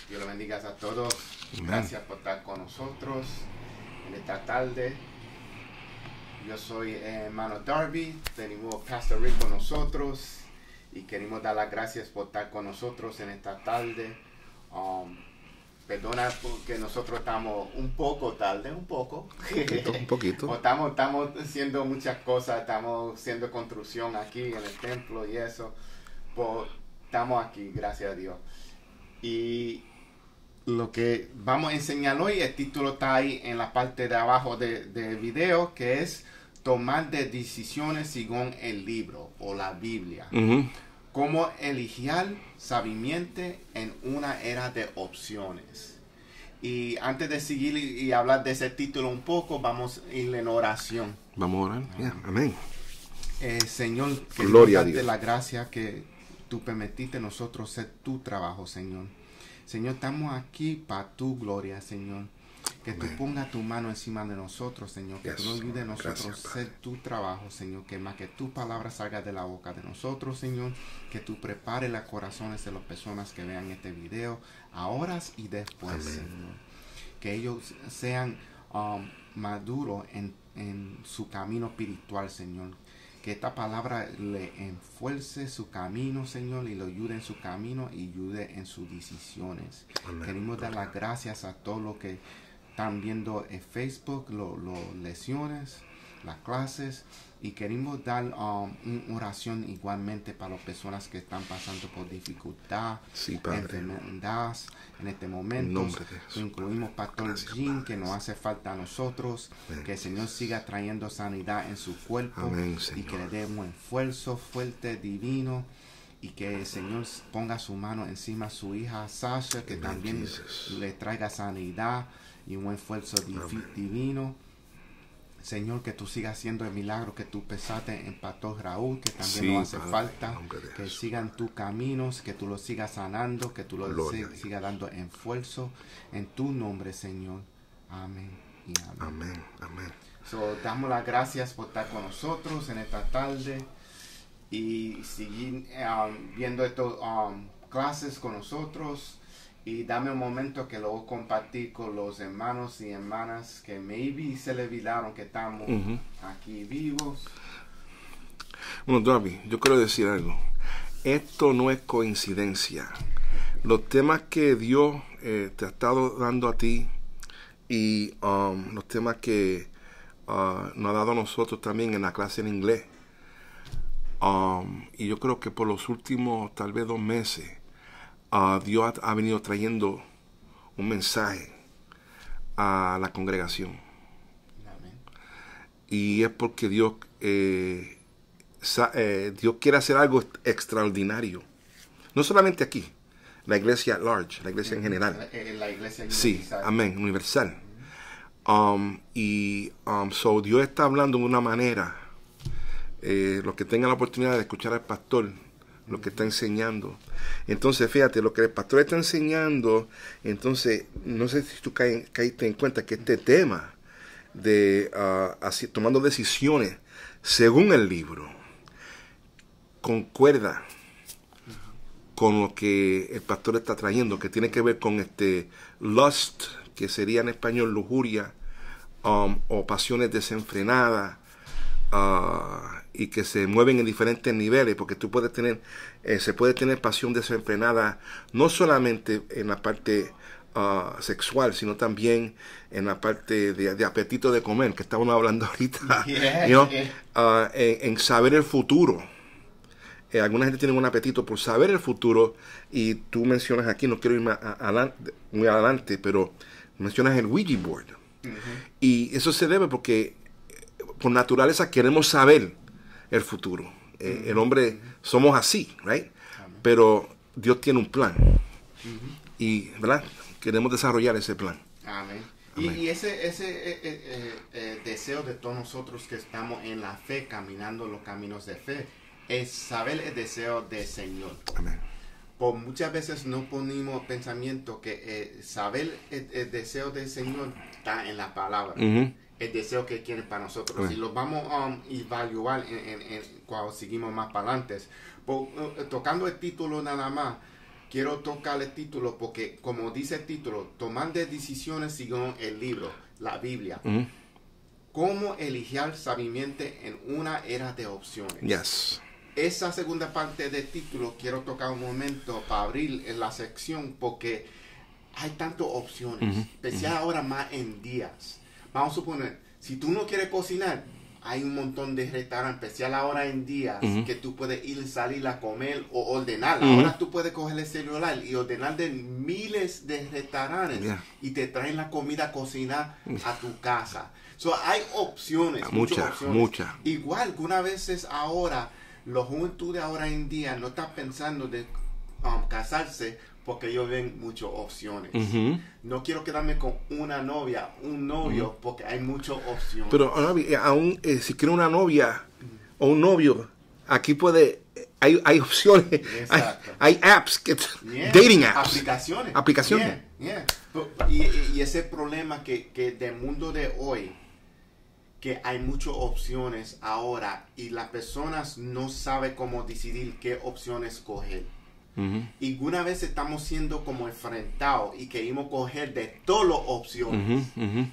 Dios lo bendiga a todos. Gracias por estar con nosotros en esta tarde. Yo soy hermano Darby, tenemos Pastor Rick con nosotros y queremos dar las gracias por estar con nosotros en esta tarde. Perdona porque nosotros estamos un poco tarde, un poquito. Estamos haciendo muchas cosas, estamos haciendo construcción aquí en el templo y eso. Pues, estamos aquí, gracias a Dios. Y lo que vamos a enseñar hoy, el título está ahí en la parte de abajo del video, que es tomar de decisiones según el libro o la Biblia. Cómo elegir sabiamente en una era de opciones. Y antes de seguir y hablar de ese título un poco, vamos a ir en oración. Vamos a orar. Amén. Señor, Gloria a darte Dios. la gracia que tú permitiste nosotros hacer tu trabajo, Señor. Señor, estamos aquí para tu gloria, Señor. Que tú pongas tu mano encima de nosotros, Señor. Que tú nos ayudes a nosotros hacer tu trabajo, Señor. Que más que tu palabra salga de la boca de nosotros, Señor. Que tú prepares los corazones de las personas que vean este video, ahora y después, Señor. Que ellos sean maduros en su camino espiritual, Señor. Que esta palabra le enfuerce su camino, Señor, y lo ayude en su camino y ayude en sus decisiones. Queremos dar las gracias a todos los que están viendo en Facebook, las lecciones, las clases, y queremos dar una oración igualmente para las personas que están pasando por dificultad, enfermedad en este momento. Incluimos Pastor Jim, que nos hace falta a nosotros. Que el Señor siga trayendo sanidad en su cuerpo. Y que le dé un esfuerzo fuerte, divino. Y que el Señor ponga su mano encima a su hija Sasha, que también le traiga sanidad y un esfuerzo divino. Señor, que tú sigas haciendo el milagro que tú pensaste en Pastor Raúl, que también nos hace falta, que sigan tus caminos, que tú lo sigas sanando, que tú lo sigas dando esfuerzo en tu nombre, Señor. Amén y amén. Amén. So, damos las gracias por estar con nosotros en esta tarde y seguir viendo estas clases con nosotros. Y dame un momento que lo voy a compartir con los hermanos y hermanas que maybe se le olvidaron que estamos aquí vivos. Bueno, Darby, yo quiero decir algo. Esto no es coincidencia. Los temas que Dios te ha estado dando a ti y los temas que nos ha dado a nosotros también en la clase en inglés. Y yo creo que por los últimos tal vez 2 meses, Dios ha venido trayendo un mensaje a la congregación. Amén. Y es porque Dios quiere hacer algo extraordinario. No solamente aquí, la iglesia at large, la iglesia en general. La iglesia universal. Sí, amén, universal. So Dios está hablando de una manera. Los que tengan la oportunidad de escuchar al pastor, lo que está enseñando. Entonces, fíjate, lo que el pastor está enseñando, entonces, no sé si tú caíste en cuenta que este tema de tomando decisiones según el libro, concuerda con lo que el pastor está trayendo, que tiene que ver con lust, que sería en español lujuria, o pasiones desenfrenadas, y que se mueven en diferentes niveles, porque tú puedes tener, se puede tener pasión desenfrenada no solamente en la parte sexual, sino también en la parte de apetito de comer, que estábamos hablando ahorita, en saber el futuro. Alguna gente tiene un apetito por saber el futuro, y tú mencionas aquí, no quiero ir muy adelante, pero mencionas el Ouija board. Y eso se debe porque por naturaleza queremos saber el futuro. El hombre somos así, right? Pero Dios tiene un plan. Y, ¿verdad? Queremos desarrollar ese plan. Amén. Y ese deseo de todos nosotros que estamos en la fe, caminando los caminos de fe, es saber el deseo del Señor. Amén. Por muchas veces no ponemos pensamiento que saber el deseo del Señor está en la palabra. El deseo que quiere para nosotros. Y lo vamos a evaluar cuando seguimos más para adelante. Tocando el título nada más, quiero tocar el título porque, como dice el título, tomando decisiones según el libro, la Biblia. Cómo elegir sabiamente en una era de opciones. Yes. Esa segunda parte del título quiero tocar un momento para abrir en la sección porque hay tantas opciones, especial ahora más en días. Vamos a suponer, si tú no quieres cocinar, hay un montón de restaurantes, especial ahora en días, que tú puedes ir, salir a comer o ordenar. Ahora tú puedes coger el celular y ordenar de miles de restaurantes y te traen la comida a cocinar a tu casa. So, hay opciones, muchas opciones. Igual, algunas veces ahora, la juventud de ahora en día no está pensando de casarse porque ellos ven muchas opciones. No quiero quedarme con una novia, un novio, porque hay muchas opciones. Pero aún si quiere una novia o un novio, aquí hay opciones. Hay apps, dating apps. Aplicaciones. Y ese problema que del mundo de hoy, que hay muchas opciones ahora y las personas no saben cómo decidir qué opciones coger. Y una vez estamos siendo como enfrentados y queremos coger de todas las opciones.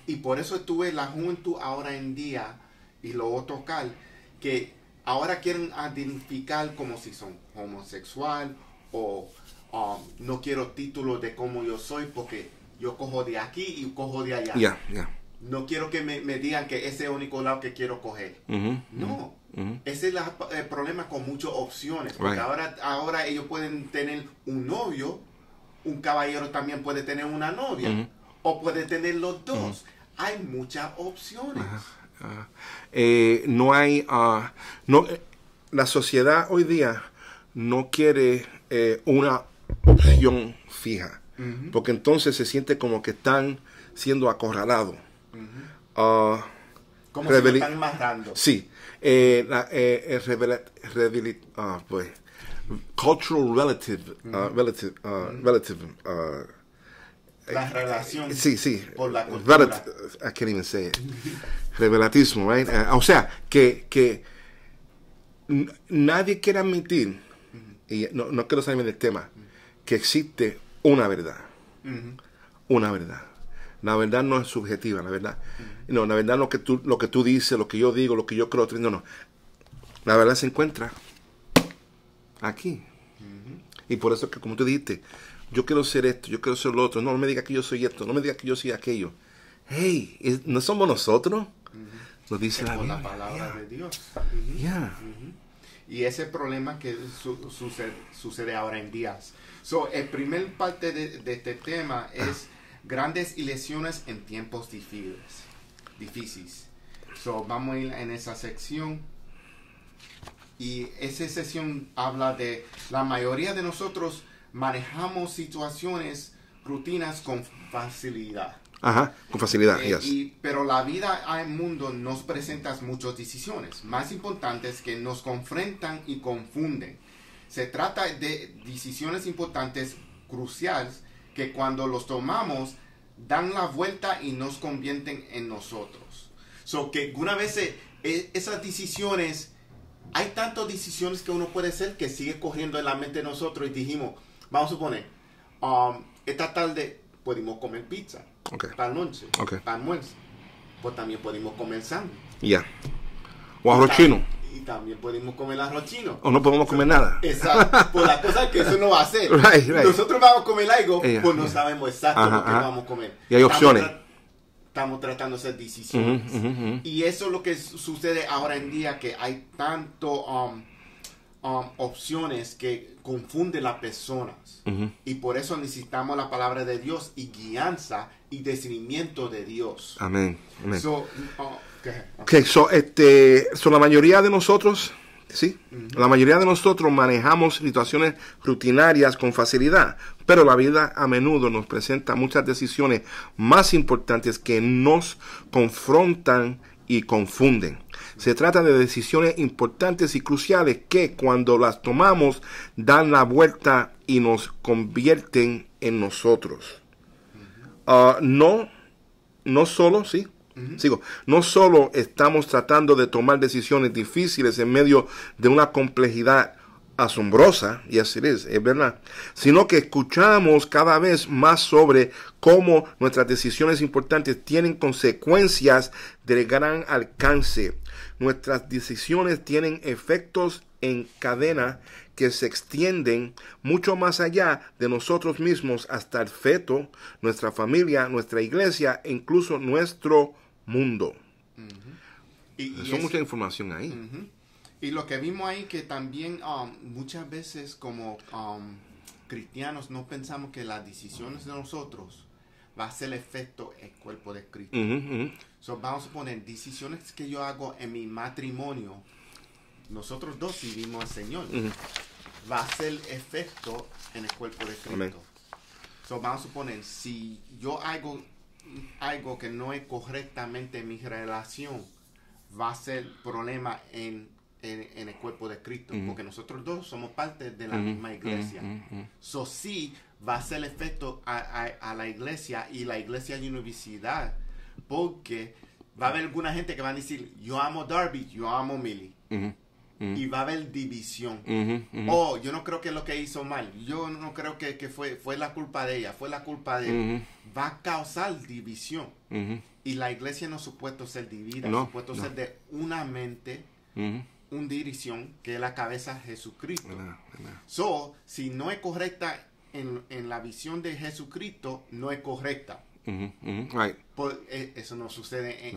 Y por eso tuve la juventud ahora en día, y lo voy a tocar, que ahora quieren identificar como si son homosexual o no quiero títulos de cómo yo soy porque yo cojo de aquí y cojo de allá. No quiero que me digan que ese es el único lado que quiero coger. No. Ese es el problema con muchas opciones. Porque ahora ellos pueden tener un novio, un caballero también puede tener una novia, o puede tener los dos. Hay muchas opciones. No hay... la sociedad hoy día no quiere una opción fija. Porque entonces se siente como que están siendo acorralados. Como si lo están matando. Sí. Cultural relativism. La relación sí. Por la cultura. I can't even say it. Relativismo, right? O sea, que nadie quiere admitir, y no quiero salirme del tema, que existe una verdad. Una verdad. La verdad no es subjetiva, la verdad. No, la verdad no es lo que tú dices, lo que yo digo, lo que yo creo. No. La verdad se encuentra aquí. Y por eso que, como tú dijiste, yo quiero ser esto, yo quiero ser lo otro. No me digas que yo soy esto, no me digas que yo soy aquello. Hey, ¿no somos nosotros? Nos dice la Biblia. La palabra de Dios. Y ese problema que sucede ahora en días. El primer parte de este tema es grandes ilusiones en tiempos difíciles. Vamos a ir en esa sección. Y esa sección habla de la mayoría de nosotros manejamos situaciones, rutinas con facilidad. Con facilidad, pero la vida al mundo nos presenta muchas decisiones, más importantes que nos confrontan y confunden. Se trata de decisiones importantes, cruciales, que cuando los tomamos dan la vuelta y nos convierten en nosotros. Que una vez esas decisiones, hay tantas decisiones que uno puede hacer que sigue corriendo en la mente de nosotros y dijimos, vamos a suponer, esta tarde podemos comer pizza, para noche, para almuerzo, pues también podemos comer sándwich. O arroz chino. Y también podemos comer arroz chino. O no podemos comer nada. Exacto. Pues la cosa es que eso no va a ser. Nosotros vamos a comer algo, pues no sabemos exacto lo que vamos a comer. Y hay opciones. Estamos tratando de hacer decisiones. Y eso es lo que sucede ahora en día, que hay tanto opciones que confunden las personas. Y por eso necesitamos la palabra de Dios y guianza y discernimiento de Dios. Amén. La mayoría de nosotros, ¿sí? La mayoría de nosotros manejamos situaciones rutinarias con facilidad, pero la vida a menudo nos presenta muchas decisiones más importantes que nos confrontan y confunden. Se trata de decisiones importantes y cruciales que cuando las tomamos dan la vuelta y nos convierten en nosotros. No solo estamos tratando de tomar decisiones difíciles en medio de una complejidad asombrosa, yes it is, es verdad, sino que escuchamos cada vez más sobre cómo nuestras decisiones importantes tienen consecuencias de gran alcance. Nuestras decisiones tienen efectos en cadena que se extienden mucho más allá de nosotros mismos hasta el feto, nuestra familia, nuestra iglesia e incluso nuestro mundo. Eso es mucha información ahí. Y lo que vimos ahí que también muchas veces como cristianos no pensamos que las decisiones de nosotros va a ser el efecto el cuerpo de Cristo. So, vamos a poner decisiones que yo hago en mi matrimonio. Nosotros dos vivimos al Señor. Va a ser efecto en el cuerpo de Cristo. Amén. So, vamos a poner, si yo hago algo que no es correctamente en mi relación, va a ser problema en el cuerpo de Cristo, porque nosotros dos somos parte de la misma iglesia. So, sí, va a ser efecto a la iglesia y la iglesia de universidad, porque va a haber alguna gente que va a decir, yo amo Darby, yo amo Millie. Y va a haber división. Oh, yo no creo que es lo que hizo mal. Yo no creo que fue la culpa de ella, fue la culpa de él. Va a causar división. Y la iglesia no es supuesto ser dividida, es supuesto ser de una mente, una dirección, que es la cabeza de Jesucristo. So, si no es correcta en la visión de Jesucristo, no es correcta. Right. Eso no sucede.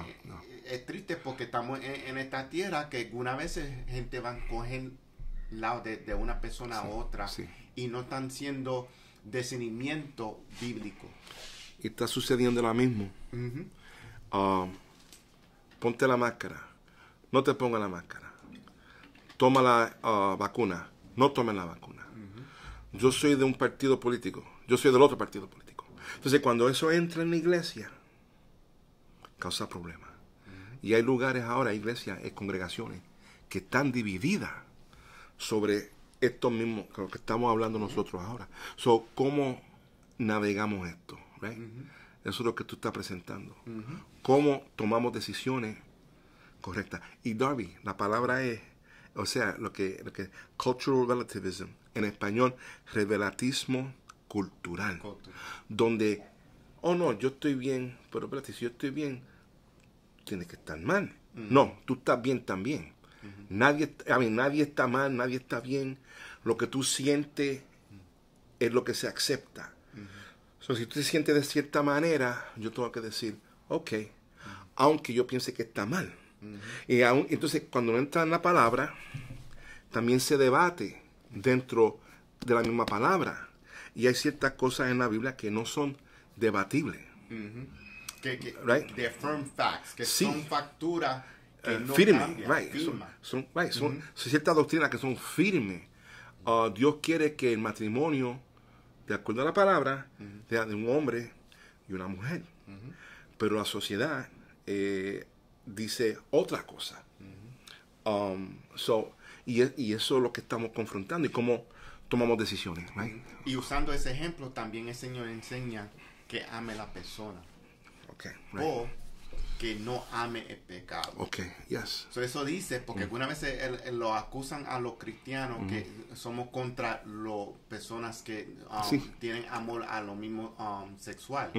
Es triste porque estamos en esta tierra que algunas veces gente va a coger lado de una persona a otra y no están siendo discernimiento bíblico. Y está sucediendo lo mismo. Ponte la máscara. No te pongas la máscara. Toma la vacuna. No tomes la vacuna. Yo soy de un partido político. Yo soy del otro partido político. Entonces, cuando eso entra en la iglesia, causa problemas. Y hay lugares ahora, iglesias, congregaciones, que están divididas sobre esto mismo, lo que estamos hablando nosotros ahora. So, ¿cómo navegamos esto? Right? Eso es lo que tú estás presentando. ¿Cómo tomamos decisiones correctas? Y Darby, la palabra es, o sea, lo que cultural relativism, en español, relativismo cultural, donde, oh no, yo estoy bien, pero espérate, si yo estoy bien, tienes que estar mal. No, tú estás bien también. Nadie está mal, nadie está bien. Lo que tú sientes es lo que se acepta. So, si tú te sientes de cierta manera, yo tengo que decir, ok, aunque yo piense que está mal. Y entonces, cuando no entra en la palabra, también se debate dentro de la misma palabra. Y hay ciertas cosas en la Biblia que no son debatibles. Right? They're firm facts, que son facturas que no firmes, cambian. Right. Son ciertas doctrinas que son firmes. Dios quiere que el matrimonio, de acuerdo a la palabra, sea de un hombre y una mujer. Pero la sociedad dice otra cosa. Y eso es lo que estamos confrontando y cómo tomamos decisiones. Right? Y usando ese ejemplo, también el Señor enseña que ame a la persona. Right. O que no ame el pecado. Yes. So eso dice, porque algunas veces lo acusan a los cristianos que somos contra las personas que tienen amor a lo mismo sexual.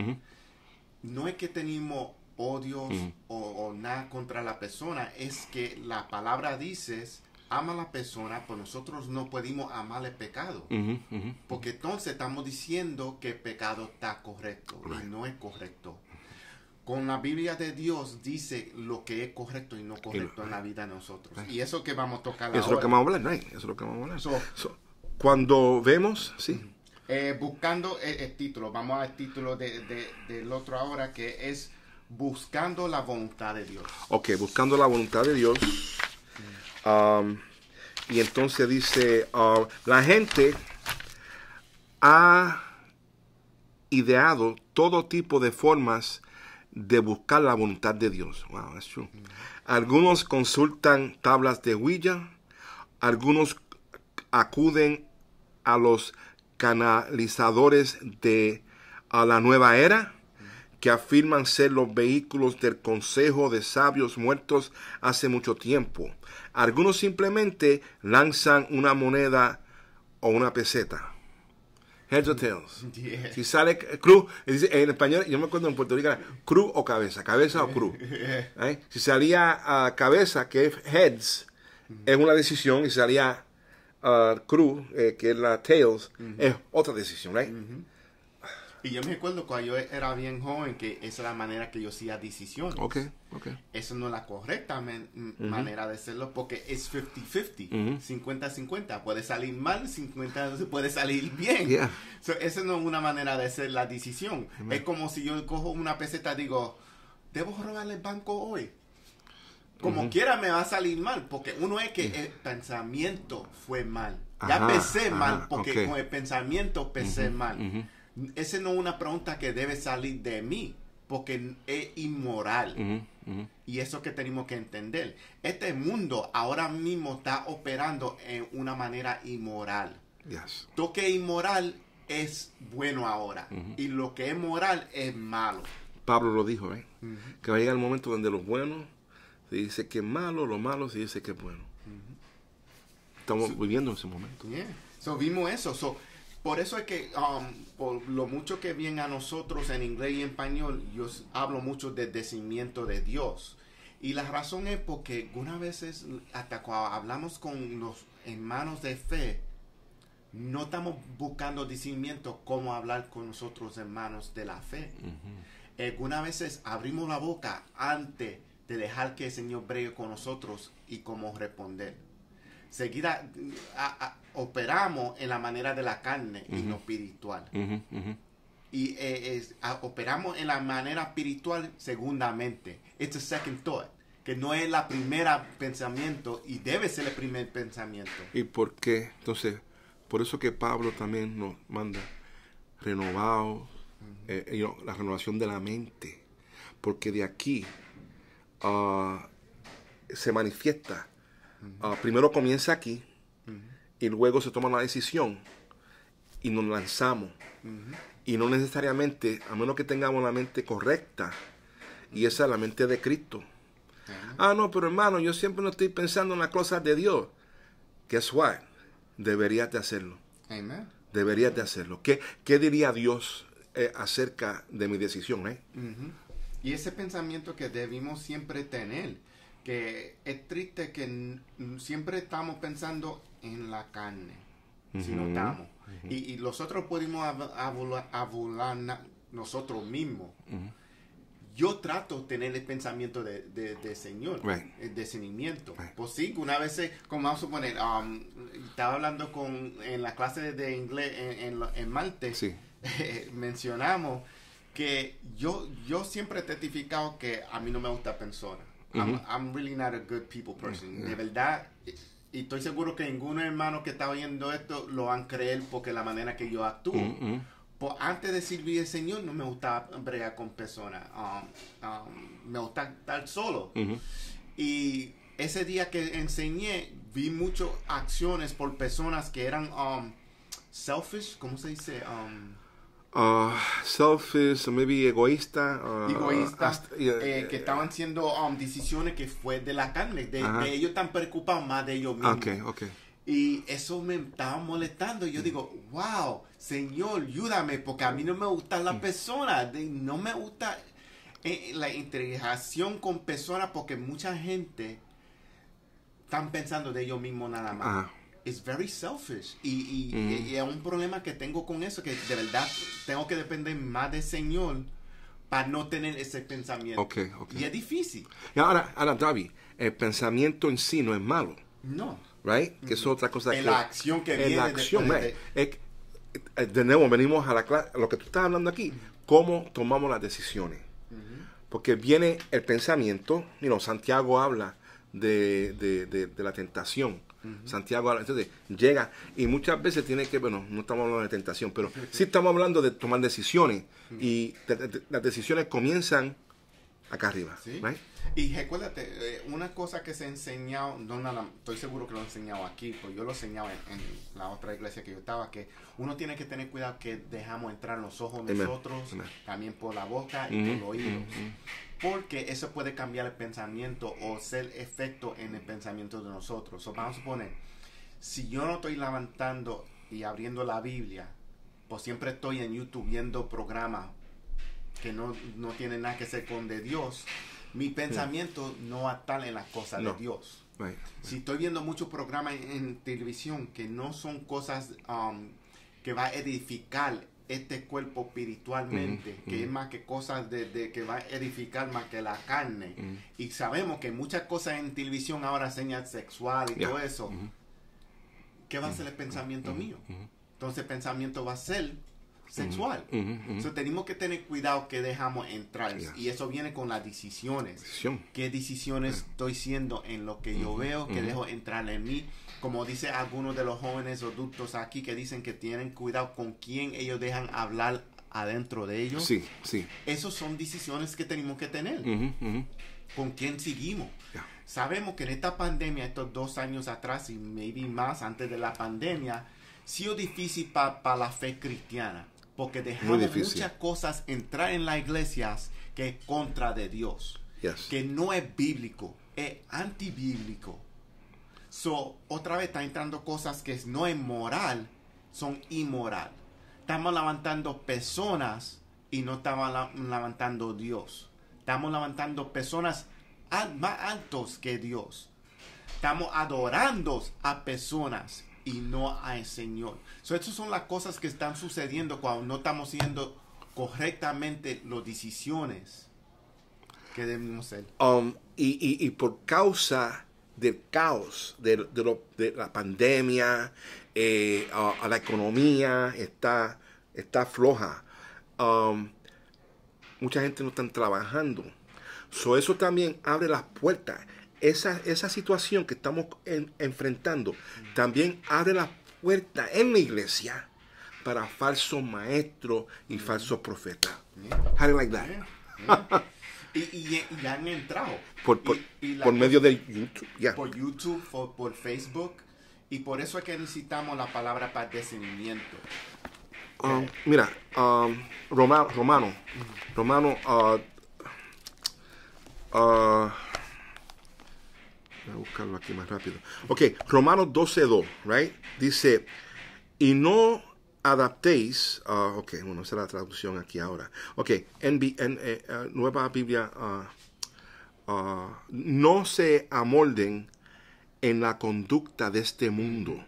No es que tenemos odios o nada contra la persona, es que la palabra dice, ama a la persona, pero nosotros no podemos amar el pecado. Porque entonces estamos diciendo que el pecado está correcto y no es correcto. Con la Biblia de Dios dice lo que es correcto y no correcto en la vida de nosotros. Y eso que vamos a tocar ahora. Eso es lo que vamos a hablar, right? Eso es lo que vamos a hablar. Cuando vemos, buscando el título, vamos al título del otro ahora, que es Buscando la voluntad de Dios. Buscando la voluntad de Dios. Y entonces dice, la gente ha ideado todo tipo de formas de buscar la voluntad de Dios. Wow, that's true. Algunos consultan tablas de Ouija, algunos acuden a los canalizadores de la nueva era, que afirman ser los vehículos del consejo de sabios muertos hace mucho tiempo. Algunos simplemente lanzan una moneda o una peseta. Heads or tails. Yeah. Si sale cruz, en español, yo me acuerdo en Puerto Rico, era cruz o cabeza o cruz. ¿Eh? Si salía cabeza, que es heads, es una decisión, y si salía cruz, que es la tails, es otra decisión, right? Y yo me acuerdo cuando yo era bien joven que esa es la manera que yo hacía decisiones. Okay. Eso no es la correcta manera de hacerlo porque es 50-50, 50-50. Puede salir mal, 50 puede salir bien. Yeah. So, esa no es una manera de hacer la decisión. Es como si yo cojo una peseta y digo, ¿debo robarle el banco hoy? Como quiera me va a salir mal, porque uno es que el pensamiento fue mal. Ya pensé mal, porque con el pensamiento pensé mal. Esa no es una pregunta que debe salir de mí, porque es inmoral. Y eso que tenemos que entender. Este mundo ahora mismo está operando en una manera inmoral. Yes. Lo que es inmoral es bueno ahora, y lo que es moral es malo. Pablo lo dijo, que va a llegar el momento donde lo bueno se dice que es malo, lo malo se dice que es bueno. Estamos viviendo ese momento. Yeah. So, vimos eso. Por eso es que, por lo mucho que viene a nosotros en inglés y en español, yo hablo mucho del decimiento de Dios. Y la razón es porque algunas veces, hasta cuando hablamos con los hermanos de fe, no estamos buscando discernimiento cómo hablar con nosotros hermanos de la fe. Algunas veces abrimos la boca antes de dejar que el Señor bregue con nosotros y cómo responder. Seguida operamos en la manera de la carne y no espiritual. Y operamos en la manera espiritual segundamente. It's a second thought. Que no es la primera pensamiento y debe ser el primer pensamiento. ¿Y por qué? Entonces, por eso que Pablo también nos manda renovados, la renovación de la mente. Porque de aquí se manifiesta. Primero comienza aquí y luego se toma la decisión y nos lanzamos. Y no necesariamente, a menos que tengamos la mente correcta, y esa es la mente de Cristo. No, pero hermano, yo siempre no estoy pensando en las cosas de Dios. Guess what? Deberías de hacerlo. Amen. Deberías de hacerlo. ¿Qué diría Dios acerca de mi decisión? Y ese pensamiento que debimos siempre tener, que es triste que siempre estamos pensando en la carne, si no estamos. Y nosotros podemos abular nosotros mismos. Yo trato de tener el pensamiento de Señor, el discernimiento. Pues sí, una vez, como vamos a suponer, estaba hablando en la clase de inglés en martes, sí. Mencionamos que yo siempre he testificado que a mí no me gusta persona. I'm really not a good people person. De verdad, y estoy seguro que ninguno hermano que está oyendo esto lo van a creer porque la manera que yo actúo. Pues antes de servir al Señor no me gustaba bregar con personas. Me gusta estar solo. Y ese día que enseñé, vi muchas acciones por personas que eran selfish, ¿cómo se dice? Selfish, maybe egoísta. Que estaban haciendo decisiones que fue de la carne. De ellos están preocupados más de ellos mismos. Okay. Y eso me estaba molestando. Yo digo, wow, Señor, ayúdame, porque a mí no me gustan las personas. No me gusta la interacción con personas, porque mucha gente están pensando de ellos mismos nada más. It's very selfish. Y es un problema que tengo con eso, que de verdad tengo que depender más del Señor para no tener ese pensamiento. Okay. Y es difícil. Y ahora, David, el pensamiento en sí no es malo. No. Right? Que es otra cosa. La acción que viene. La acción, de nuevo, venimos a lo que tú estás hablando aquí, cómo tomamos las decisiones. Porque viene el pensamiento, Santiago habla de la tentación. Santiago habla, entonces llega, y muchas veces tiene que, no estamos hablando de tentación, pero sí estamos hablando de tomar decisiones, y las decisiones comienzan acá arriba. ¿Sí? Right? Y recuérdate, una cosa que se ha enseñado, no nada, estoy seguro que lo he enseñado aquí, pues yo lo he enseñado en la otra iglesia que yo estaba, que uno tiene que tener cuidado que dejamos entrar los ojos de nosotros, también por la boca y por los oídos. Porque eso puede cambiar el pensamiento o ser efecto en el pensamiento de nosotros. Vamos a suponer, si yo no estoy levantando y abriendo la Biblia, pues siempre estoy en YouTube viendo programas que no tienen nada que ver con de Dios, mi pensamiento no va a estar en las cosas de Dios. Si estoy viendo muchos programas en televisión que no son cosas que va a edificar este cuerpo espiritualmente, que es más que cosas de que va a edificar más que la carne. Y sabemos que muchas cosas en televisión ahora enseñan sexual y todo eso. ¿Qué va a ser el pensamiento mío? Entonces el pensamiento va a ser sexual. Entonces tenemos que tener cuidado que dejamos entrar. Y eso viene con las decisiones. ¿Qué decisiones estoy haciendo en lo que yo veo que dejo entrar en mí? Como dice algunos de los jóvenes adultos aquí que dicen que tienen cuidado con quién ellos dejan hablar adentro de ellos. Sí, sí. Esas son decisiones que tenemos que tener. ¿Con quién seguimos? Sabemos que en esta pandemia, estos 2 años atrás y maybe más antes de la pandemia, ha sido difícil para la fe cristiana. Porque dejamos muchas cosas entrar en las iglesias que es contra de Dios. Que no es bíblico, es antibíblico. Otra vez está entrando cosas que no es moral, son inmoral. Estamos levantando personas y no estamos levantando Dios. Estamos levantando personas más altos que Dios. Estamos adorando a personas y no al Señor. Estas son las cosas que están sucediendo cuando no estamos haciendo correctamente las decisiones que debemos hacer. Y por causa del caos, de la pandemia, la economía está floja. Mucha gente no está trabajando. Eso también abre las puertas. Esa situación que estamos enfrentando también abre las puertas en la iglesia para falsos maestros y falsos profetas. How do you like that? Y han entrado por medio de YouTube. Por YouTube, por Facebook. Y por eso es que necesitamos la palabra para discernimiento. Mira, Romano. Voy a buscarlo aquí más rápido. Ok, Romanos 12:2, right? Dice, y no adaptéis, ok, bueno, esa es la traducción aquí ahora. Ok, Nueva Biblia, no se amolden en la conducta de este mundo.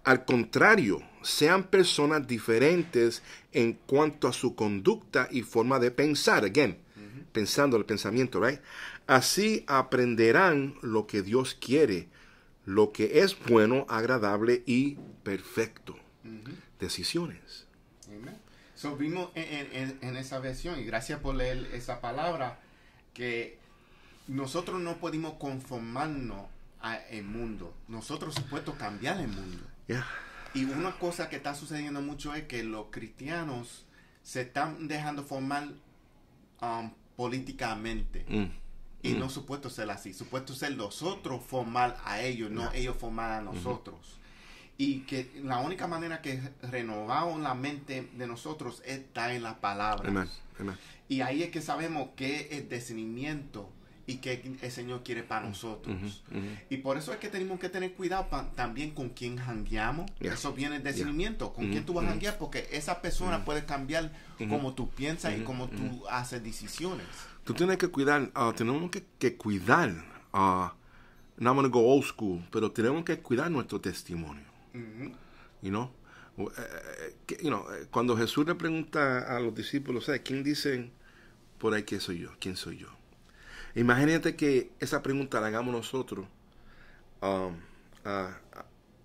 Al contrario, sean personas diferentes en cuanto a su conducta y forma de pensar. Again, pensando el pensamiento, right? Así aprenderán lo que Dios quiere, lo que es bueno, agradable y perfecto. Decisiones. Vimos en esa versión, y gracias por leer esa palabra, que nosotros no podemos conformarnos al mundo. Nosotros supuesto cambiar el mundo. Y una cosa que está sucediendo mucho es que los cristianos se están dejando formar políticamente. Y no supuesto ser así. Supuesto ser nosotros formar a ellos, no ellos formar a nosotros. Y que la única manera que renovamos la mente de nosotros está en las palabras. Amen. Y ahí es que sabemos qué es discernimiento y qué el Señor quiere para nosotros. Y por eso es que tenemos que tener cuidado también con quién jangueamos. Eso viene del discernimiento. Con quién tú vas a janguear, porque esa persona puede cambiar cómo tú piensas y cómo tú haces decisiones. Tú tienes que cuidar, tenemos que cuidar, no I'm going to go old school, pero tenemos que cuidar nuestro testimonio. Cuando Jesús le pregunta a los discípulos, ¿quién dicen por ahí que soy yo? ¿Quién soy yo? Imagínate que esa pregunta la hagamos nosotros a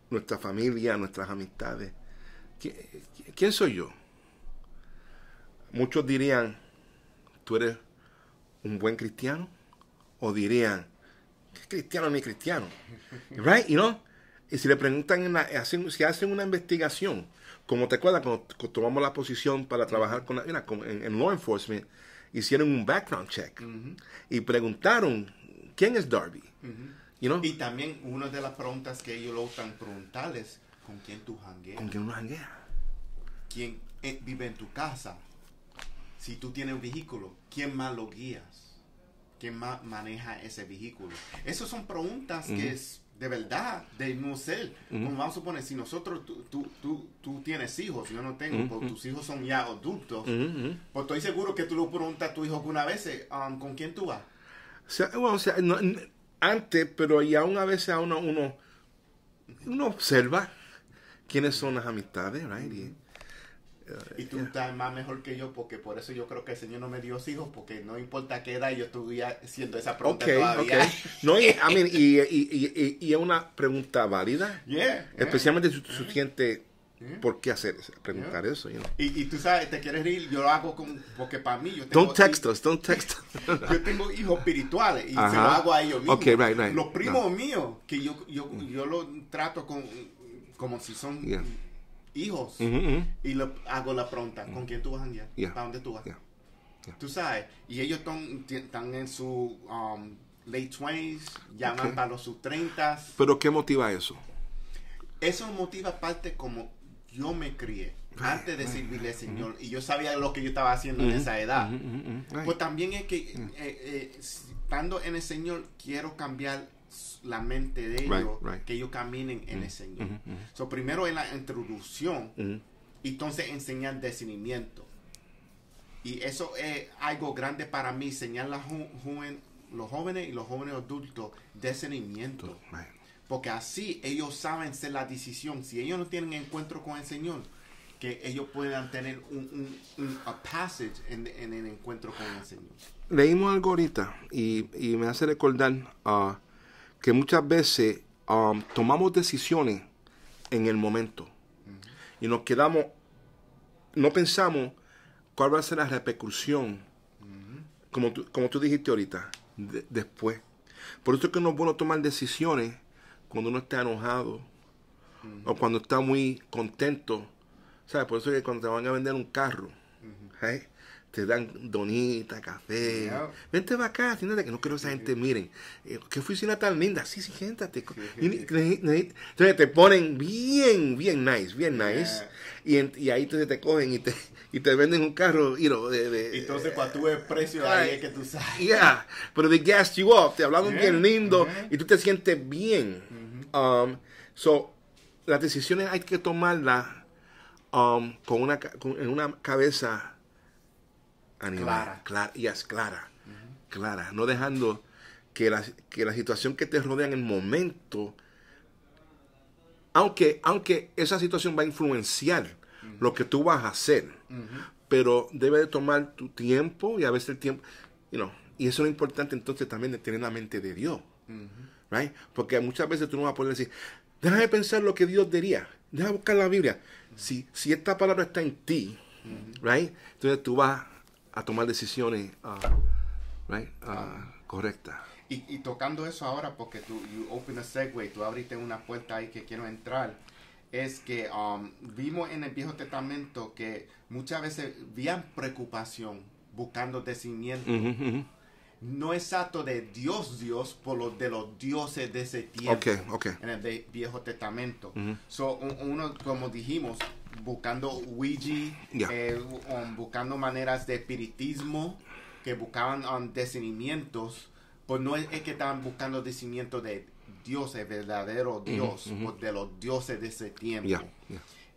nuestra familia, a nuestras amistades. ¿Quién soy yo? Muchos dirían, ¿tú eres un buen cristiano? O dirían, ¿qué cristiano ni cristiano? Right? Y si le preguntan, si hacen una investigación, como te acuerdas cuando tomamos la posición para trabajar en law enforcement, hicieron un background check y preguntaron, ¿quién es Darby? You know? Y también una de las preguntas que ellos lo están preguntando es, ¿con quién tú jangueas? ¿Con quién uno janguea? ¿Quién vive en tu casa? Si tú tienes un vehículo, ¿quién más lo guías? ¿Quién más maneja ese vehículo? Esas son preguntas que es de verdad, de no ser. Como vamos a suponer, si nosotros, tú tienes hijos, yo no tengo, porque tus hijos son ya adultos, pues estoy seguro que tú le preguntas a tu hijo alguna vez, ¿con quién tú vas? Antes, pero y aún a veces uno observa quiénes son las amistades, right? Y tú estás más mejor que yo, porque por eso yo creo que el Señor no me dio hijos, porque no importa qué edad yo estuviera haciendo esa pregunta todavía. No, y es una pregunta válida, especialmente si tú sientes por qué preguntar eso. You know? Y tú sabes, te quieres reír, yo lo hago porque para mí yo tengo... Don't text us. Yo tengo hijos espirituales y se lo hago a ellos mismos. Okay, right. Los primos míos, que yo los trato como si son... hijos, y le hago la pregunta, ¿con quién tú vas a janguear? ¿Para dónde tú vas? Tú sabes, y ellos están en su late 20s, ya van para los sub 30s. ¿Pero qué motiva eso? Eso motiva parte como yo me crié antes de servirle al Señor, y yo sabía lo que yo estaba haciendo en esa edad. Pues también es que estando en el Señor quiero cambiar la mente de ellos, que ellos caminen en el Señor. So, primero en la introducción, y entonces enseñar discernimiento. Y eso es algo grande para mí, enseñar a los jóvenes y los jóvenes adultos discernimiento. Porque así ellos saben hacer la decisión. Si ellos no tienen encuentro con el Señor, que ellos puedan tener un passage en el encuentro con el Señor. Leímos algo ahorita y me hace recordar que muchas veces tomamos decisiones en el momento y nos quedamos, no pensamos cuál va a ser la repercusión, como tú dijiste ahorita, después. Por eso es que no es bueno tomar decisiones cuando uno está enojado o cuando está muy contento. ¿Sabes? Por eso es que cuando te van a vender un carro, te dan donita, café. Vente para acá, siéntate, que no quiero que esa gente miren. ¿Qué oficina tan linda? Sí, siéntate. Entonces te ponen bien nice. Y ahí te cogen y te venden un carro, entonces cuando tú ves el precio, ahí es que tú sabes. Pero they gassed you up, te hablaron bien lindo y tú te sientes bien. So, las decisiones hay que tomarlas en una cabeza animada, clara, no dejando que la situación que te rodea en el momento, aunque esa situación va a influenciar lo que tú vas a hacer, pero debe de tomar tu tiempo, y a veces el tiempo, y eso es lo importante entonces también de tener la mente de Dios, right? Porque muchas veces tú no vas a poder decir, déjame pensar lo que Dios diría, déjame buscar la Biblia. Si esta palabra está en ti, right? Entonces tú vas a tomar decisiones correctas. Y tocando eso ahora, porque you open a segue, tú abriste una puerta ahí que quiero entrar, es que vimos en el Viejo Testamento que muchas veces había preocupación buscando discernimiento. No exacto de Dios, por lo de los dioses de ese tiempo. En el Viejo Testamento. So, uno, como dijimos, buscando Ouija, buscando maneras de espiritismo, que buscaban discernimientos, pues no es que estaban buscando discernimiento de Dios, el verdadero Dios, de los dioses de ese tiempo.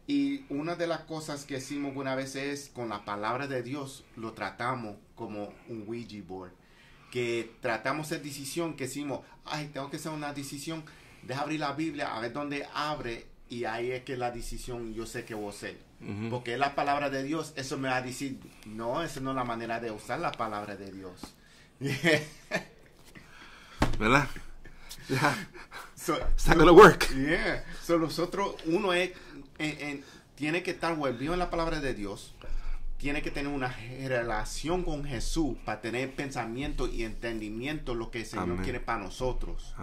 Y una de las cosas que hicimos alguna vez es, con la palabra de Dios, lo tratamos como un Ouija board. Que tratamos esa decisión, que decimos, tengo que hacer una decisión, deja abrir la Biblia, a ver dónde abre, y ahí es que la decisión yo sé que voy a hacer. Porque es la palabra de Dios, eso me va a decir, no, esa no es la manera de usar la palabra de Dios. ¿Verdad? It's not gonna work. So nosotros, uno es, tiene que estar volvido en la palabra de Dios, tiene que tener una relación con Jesús para tener pensamiento y entendimiento lo que el Señor quiere para nosotros.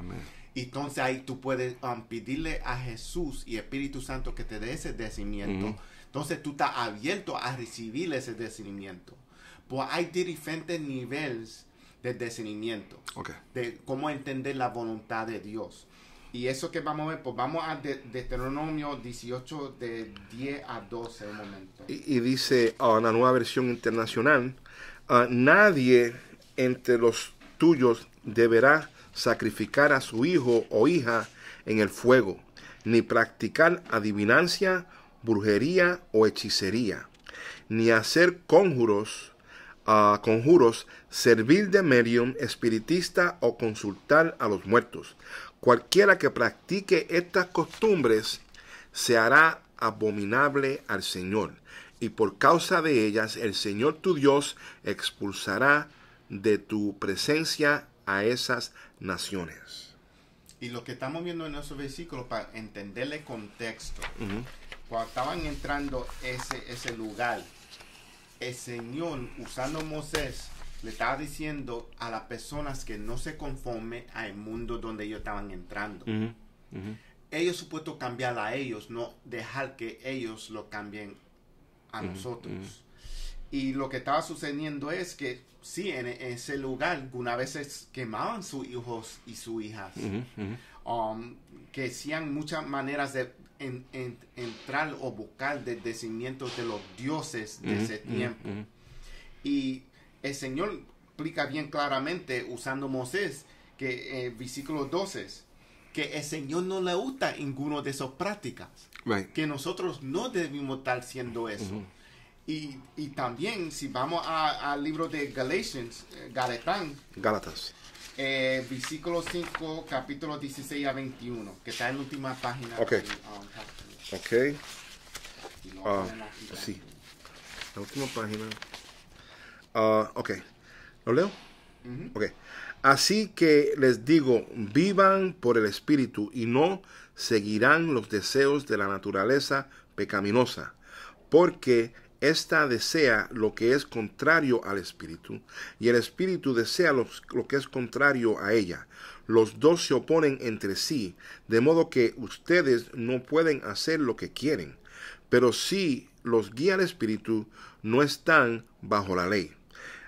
Entonces ahí tú puedes pedirle a Jesús y Espíritu Santo que te dé ese discernimiento. Entonces tú estás abierto a recibir ese discernimiento. Pues hay diferentes niveles de discernimiento, Okay. de cómo entender la voluntad de Dios. Y eso que vamos a ver, pues vamos a Deuteronomio 18 de 10 a 12 un momento. Y dice una nueva versión internacional, nadie entre los tuyos deberá sacrificar a su hijo o hija en el fuego, ni practicar adivinancia, brujería o hechicería, ni hacer conjuros, servir de medium, espiritista o consultar a los muertos. Cualquiera que practique estas costumbres se hará abominable al Señor, y por causa de ellas el Señor tu Dios expulsará de tu presencia a esas naciones. Y lo que estamos viendo en esos versículos, para entenderle el contexto, Uh-huh. cuando estaban entrando ese lugar, el Señor, usando a Moisés, le estaba diciendo a las personas que no se conformen al mundo donde ellos estaban entrando. Uh-huh. Uh-huh. Ellos supuesto cambiar a ellos, no dejar que ellos lo cambien a nosotros. Y lo que estaba sucediendo es que sí, en ese lugar algunas veces quemaban sus hijos y sus hijas. Que hacían muchas maneras de entrar o buscar desdecimientos de los dioses de ese tiempo. Y el Señor explica bien claramente, usando Moisés, que versículo 12, que el Señor no le gusta ninguna de esas prácticas. Right. Que nosotros no debemos estar haciendo eso. Y también, si vamos al libro de Gálatas. Versículo 5, capítulo 16 a 21, que está en la última página. Ok. Ok. Y lo vamos a poner aquí. Sí. La última página. Ok. ¿Lo leo? Ok. Así que les digo, vivan por el Espíritu y no seguirán los deseos de la naturaleza pecaminosa, porque ésta desea lo que es contrario al Espíritu, y el Espíritu desea lo que es contrario a ella. Los dos se oponen entre sí, de modo que ustedes no pueden hacer lo que quieren. Pero si los guía el Espíritu, no están bajo la ley.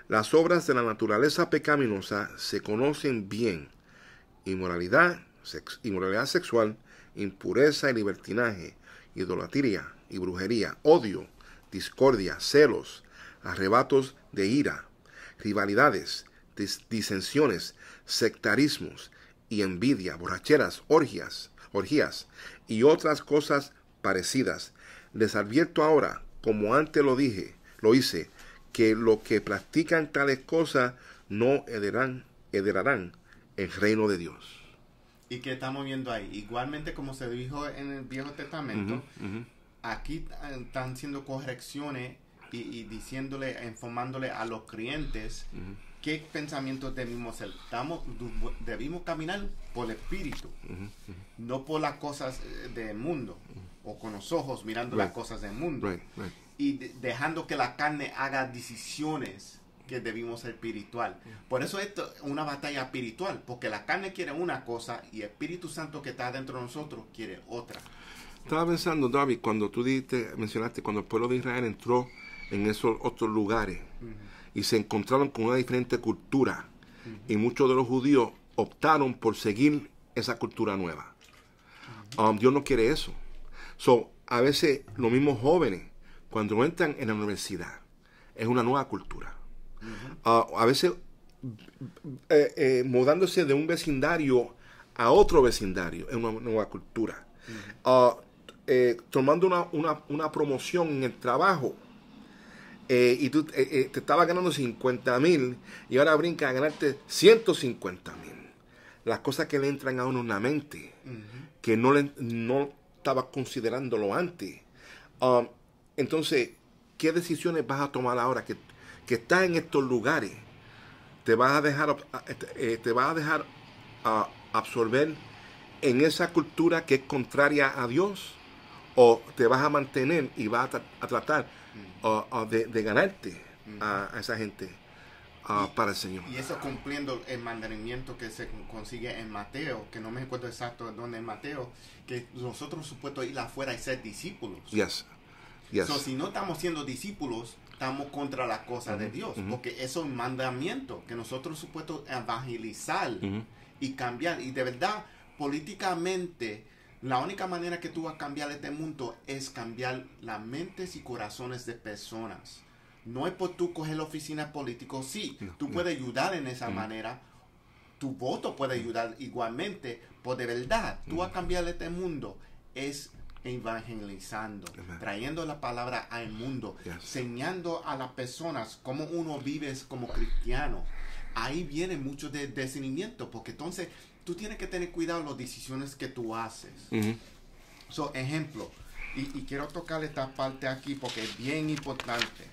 Las obras de la naturaleza pecaminosa se conocen bien: inmoralidad sexual, impureza y libertinaje, idolatría y brujería, odio, discordia, celos, arrebatos de ira, rivalidades, disensiones, sectarismos y envidia, borracheras, orgías y otras cosas parecidas. Les advierto ahora, como antes lo hice, que los que practican tales cosas no heredarán el reino de Dios. Y que estamos viendo ahí, igualmente como se dijo en el Viejo Testamento, aquí están haciendo correcciones y diciéndole, informándole a los creyentes qué pensamientos debemos hacer. Debimos caminar por el Espíritu, no por las cosas del mundo, o con los ojos mirando las cosas del mundo, y dejando que la carne haga decisiones que debimos ser espiritual. Por eso esto es una batalla espiritual, porque la carne quiere una cosa y el Espíritu Santo que está dentro de nosotros quiere otra. Estaba pensando, David, cuando tú mencionaste cuando el pueblo de Israel entró en esos otros lugares y se encontraron con una diferente cultura, y muchos de los judíos optaron por seguir esa cultura nueva. Dios no quiere eso. A veces los mismos jóvenes, cuando entran en la universidad, es una nueva cultura. A veces mudándose de un vecindario a otro vecindario es una nueva cultura. Tomando una promoción en el trabajo, y tú te estabas ganando 50,000 y ahora brincas a ganarte 150,000. Las cosas que le entran a uno en la mente, que no estabas considerándolo antes. Entonces, ¿qué decisiones vas a tomar ahora que estás en estos lugares? ¿Te vas a dejar absorber en esa cultura que es contraria a Dios? ¿O te vas a mantener y vas a tratar de ganarte a esa gente para el Señor? Y eso cumpliendo el mandamiento que se consigue en Mateo, que no me acuerdo exacto de dónde es Mateo, que nosotros supuestos ir afuera y ser discípulos. Yes. So, si no estamos siendo discípulos, estamos contra las cosas de Dios, porque eso es un mandamiento que nosotros supuestos evangelizar y cambiar. Y de verdad, políticamente, la única manera que tú vas a cambiar este mundo es cambiar las mentes y corazones de personas. No es por tú coger la oficina política, sí, tú puedes ayudar en esa manera, tu voto puede ayudar igualmente, pero de verdad, tú vas a cambiar este mundo, es evangelizando, trayendo la palabra al mundo, enseñando a las personas cómo uno vive como cristiano. Ahí viene mucho de discernimiento, porque entonces tú tienes que tener cuidado en las decisiones que tú haces. So, ejemplo, y quiero tocar esta parte aquí porque es bien importante.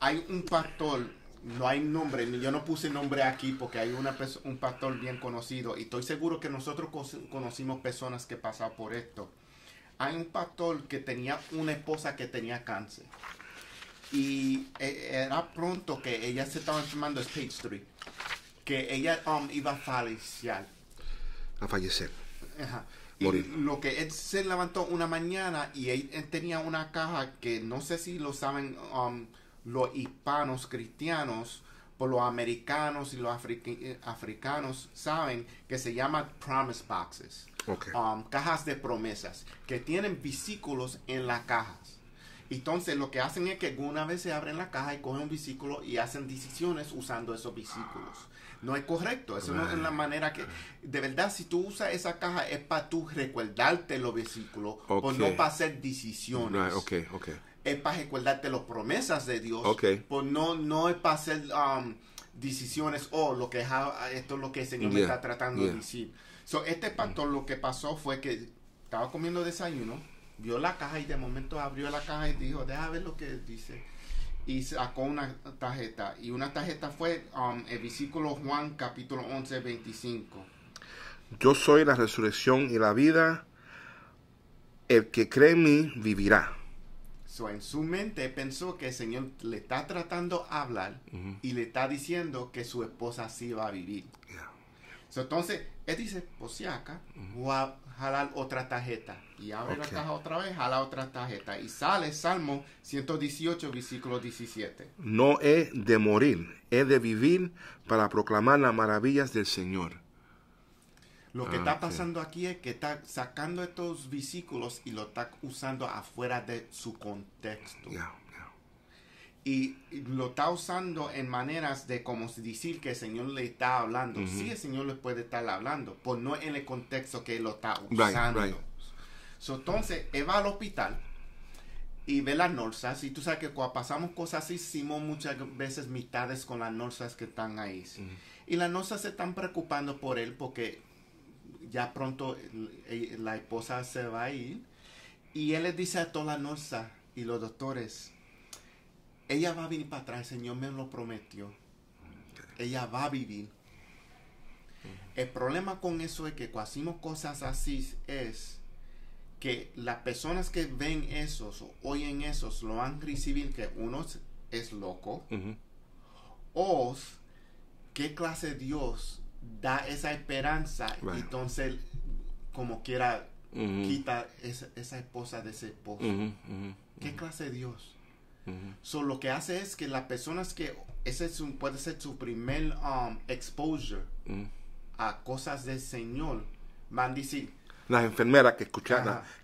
Hay un pastor, no hay nombre, yo no puse nombre aquí porque hay un pastor bien conocido y estoy seguro que nosotros conocimos personas que pasaron por esto. Hay un pastor que tenía una esposa que tenía cáncer y era pronto que ella se estaba enfermando, es Page Street, que ella iba a fallecer. Ajá. Y lo que él se levantó una mañana y él tenía una caja que no sé si lo saben los hispanos cristianos, por los americanos y los africanos saben que se llama promise boxes, cajas de promesas que tienen versículos en las cajas. Entonces lo que hacen es que alguna vez se abren la caja y cogen un versículo y hacen decisiones usando esos versículos. No es correcto, eso no es la manera que... De verdad, si tú usas esa caja es para tú recordarte los versículos, pues no para hacer decisiones. Es para recordarte las promesas de Dios, pues no es para hacer decisiones, lo que esto es lo que el Señor me está tratando de decir. So, este pastor lo que pasó fue que estaba comiendo desayuno, vio la caja y de momento abrió la caja y dijo, deja ver lo que dice. Y sacó una tarjeta. Y una tarjeta fue el versículo Juan capítulo 11, 25. Yo soy la resurrección y la vida. El que cree en mí vivirá. So, en su mente pensó que el Señor le está tratando de hablar y le está diciendo que su esposa sí va a vivir. So, entonces, él dice, pues si acá, voy a jalar otra tarjeta. Y abre la caja otra vez, jala otra tarjeta. Y sale Salmo 118, versículo 17. No he de morir, he de vivir para proclamar las maravillas del Señor. Lo que está pasando aquí es que está sacando estos versículos y lo está usando afuera de su contexto. Y lo está usando en maneras de como decir que el Señor le está hablando. Sí, el Señor le puede estar hablando, pero no en el contexto que él lo está usando. So, entonces, él va al hospital y ve las norsas. Y tú sabes que cuando pasamos cosas así, hicimos muchas veces mitades con las norsas que están ahí. Y las norsas se están preocupando por él porque ya pronto la esposa se va a ir. Y él les dice a todas las norsas y los doctores, ella va a venir para atrás, el Señor me lo prometió. Ella va a vivir. El problema con eso es que cuando hacemos cosas así es que las personas que ven esos o oyen esos lo van a recibir que uno es loco o qué clase de Dios da esa esperanza y entonces como quiera quita esa esposa de ese esposo. ¿Qué clase de Dios? So, lo que hace es que las personas que ese puede ser su primer exposure a cosas del Señor van a decir, las enfermeras que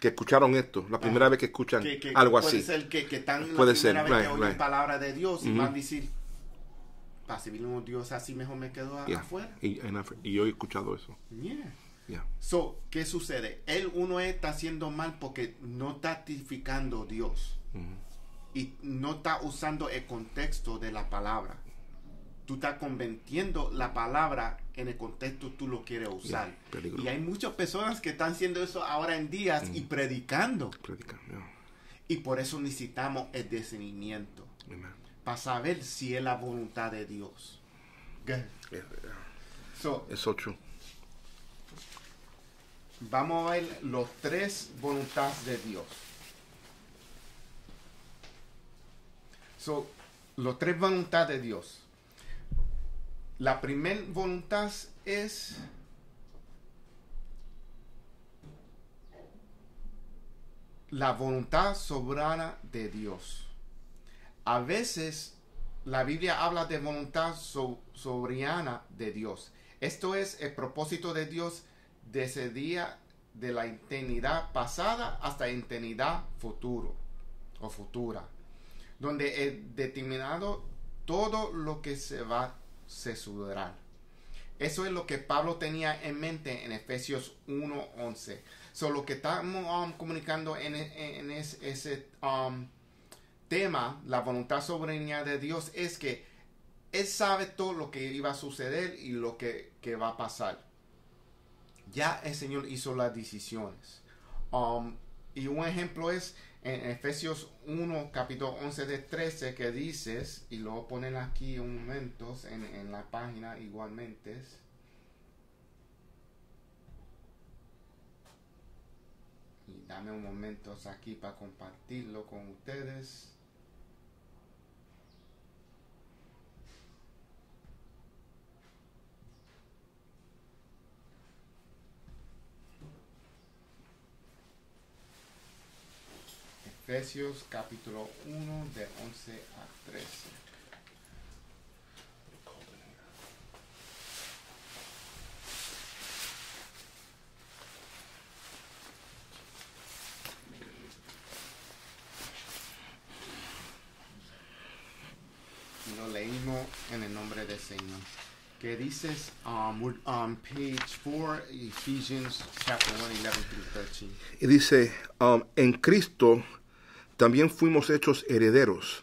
escucharon esto, la primera vez que escuchan algo así. Puede ser que están la primera vez que oyen palabra de Dios y van a decir, para si viene un Dios así, mejor me quedo afuera. Y yo he escuchado eso. So, ¿qué sucede? Uno está haciendo mal porque no está tipificando Dios. Y no está usando el contexto de la palabra. Tú estás convirtiendo la palabra en el contexto tú lo quieres usar. Y hay muchas personas que están haciendo eso ahora en días y predicando. Y por eso necesitamos el discernimiento. Para saber si es la voluntad de Dios. Es 8. Vamos a ver los 3 voluntades de Dios. Los 3 voluntades de Dios. La primera voluntad es la voluntad soberana de Dios. a veces la Biblia habla de voluntad soberana de Dios. Esto es el propósito de Dios desde el día de la eternidad pasada hasta la eternidad futuro o futura, donde es determinado todo lo que se va a suceder. Eso es lo que Pablo tenía en mente en Efesios 1:11. So, lo que estamos comunicando en ese tema, la voluntad soberana de Dios, es que Él sabe todo lo que iba a suceder y lo que va a pasar. Ya el Señor hizo las decisiones. Y un ejemplo es en Efesios 1, capítulo 11 de 13, que dices, y lo ponen aquí un momento en la página igualmente. Y dame un momento aquí para compartirlo con ustedes. Efesios capítulo 1 de 11 a 13. Y lo leímos en el nombre del Señor. Que dices, we're on page 4, Ephesians chapter 1, 11 through 13. Y dice, en Cristo también fuimos hechos herederos,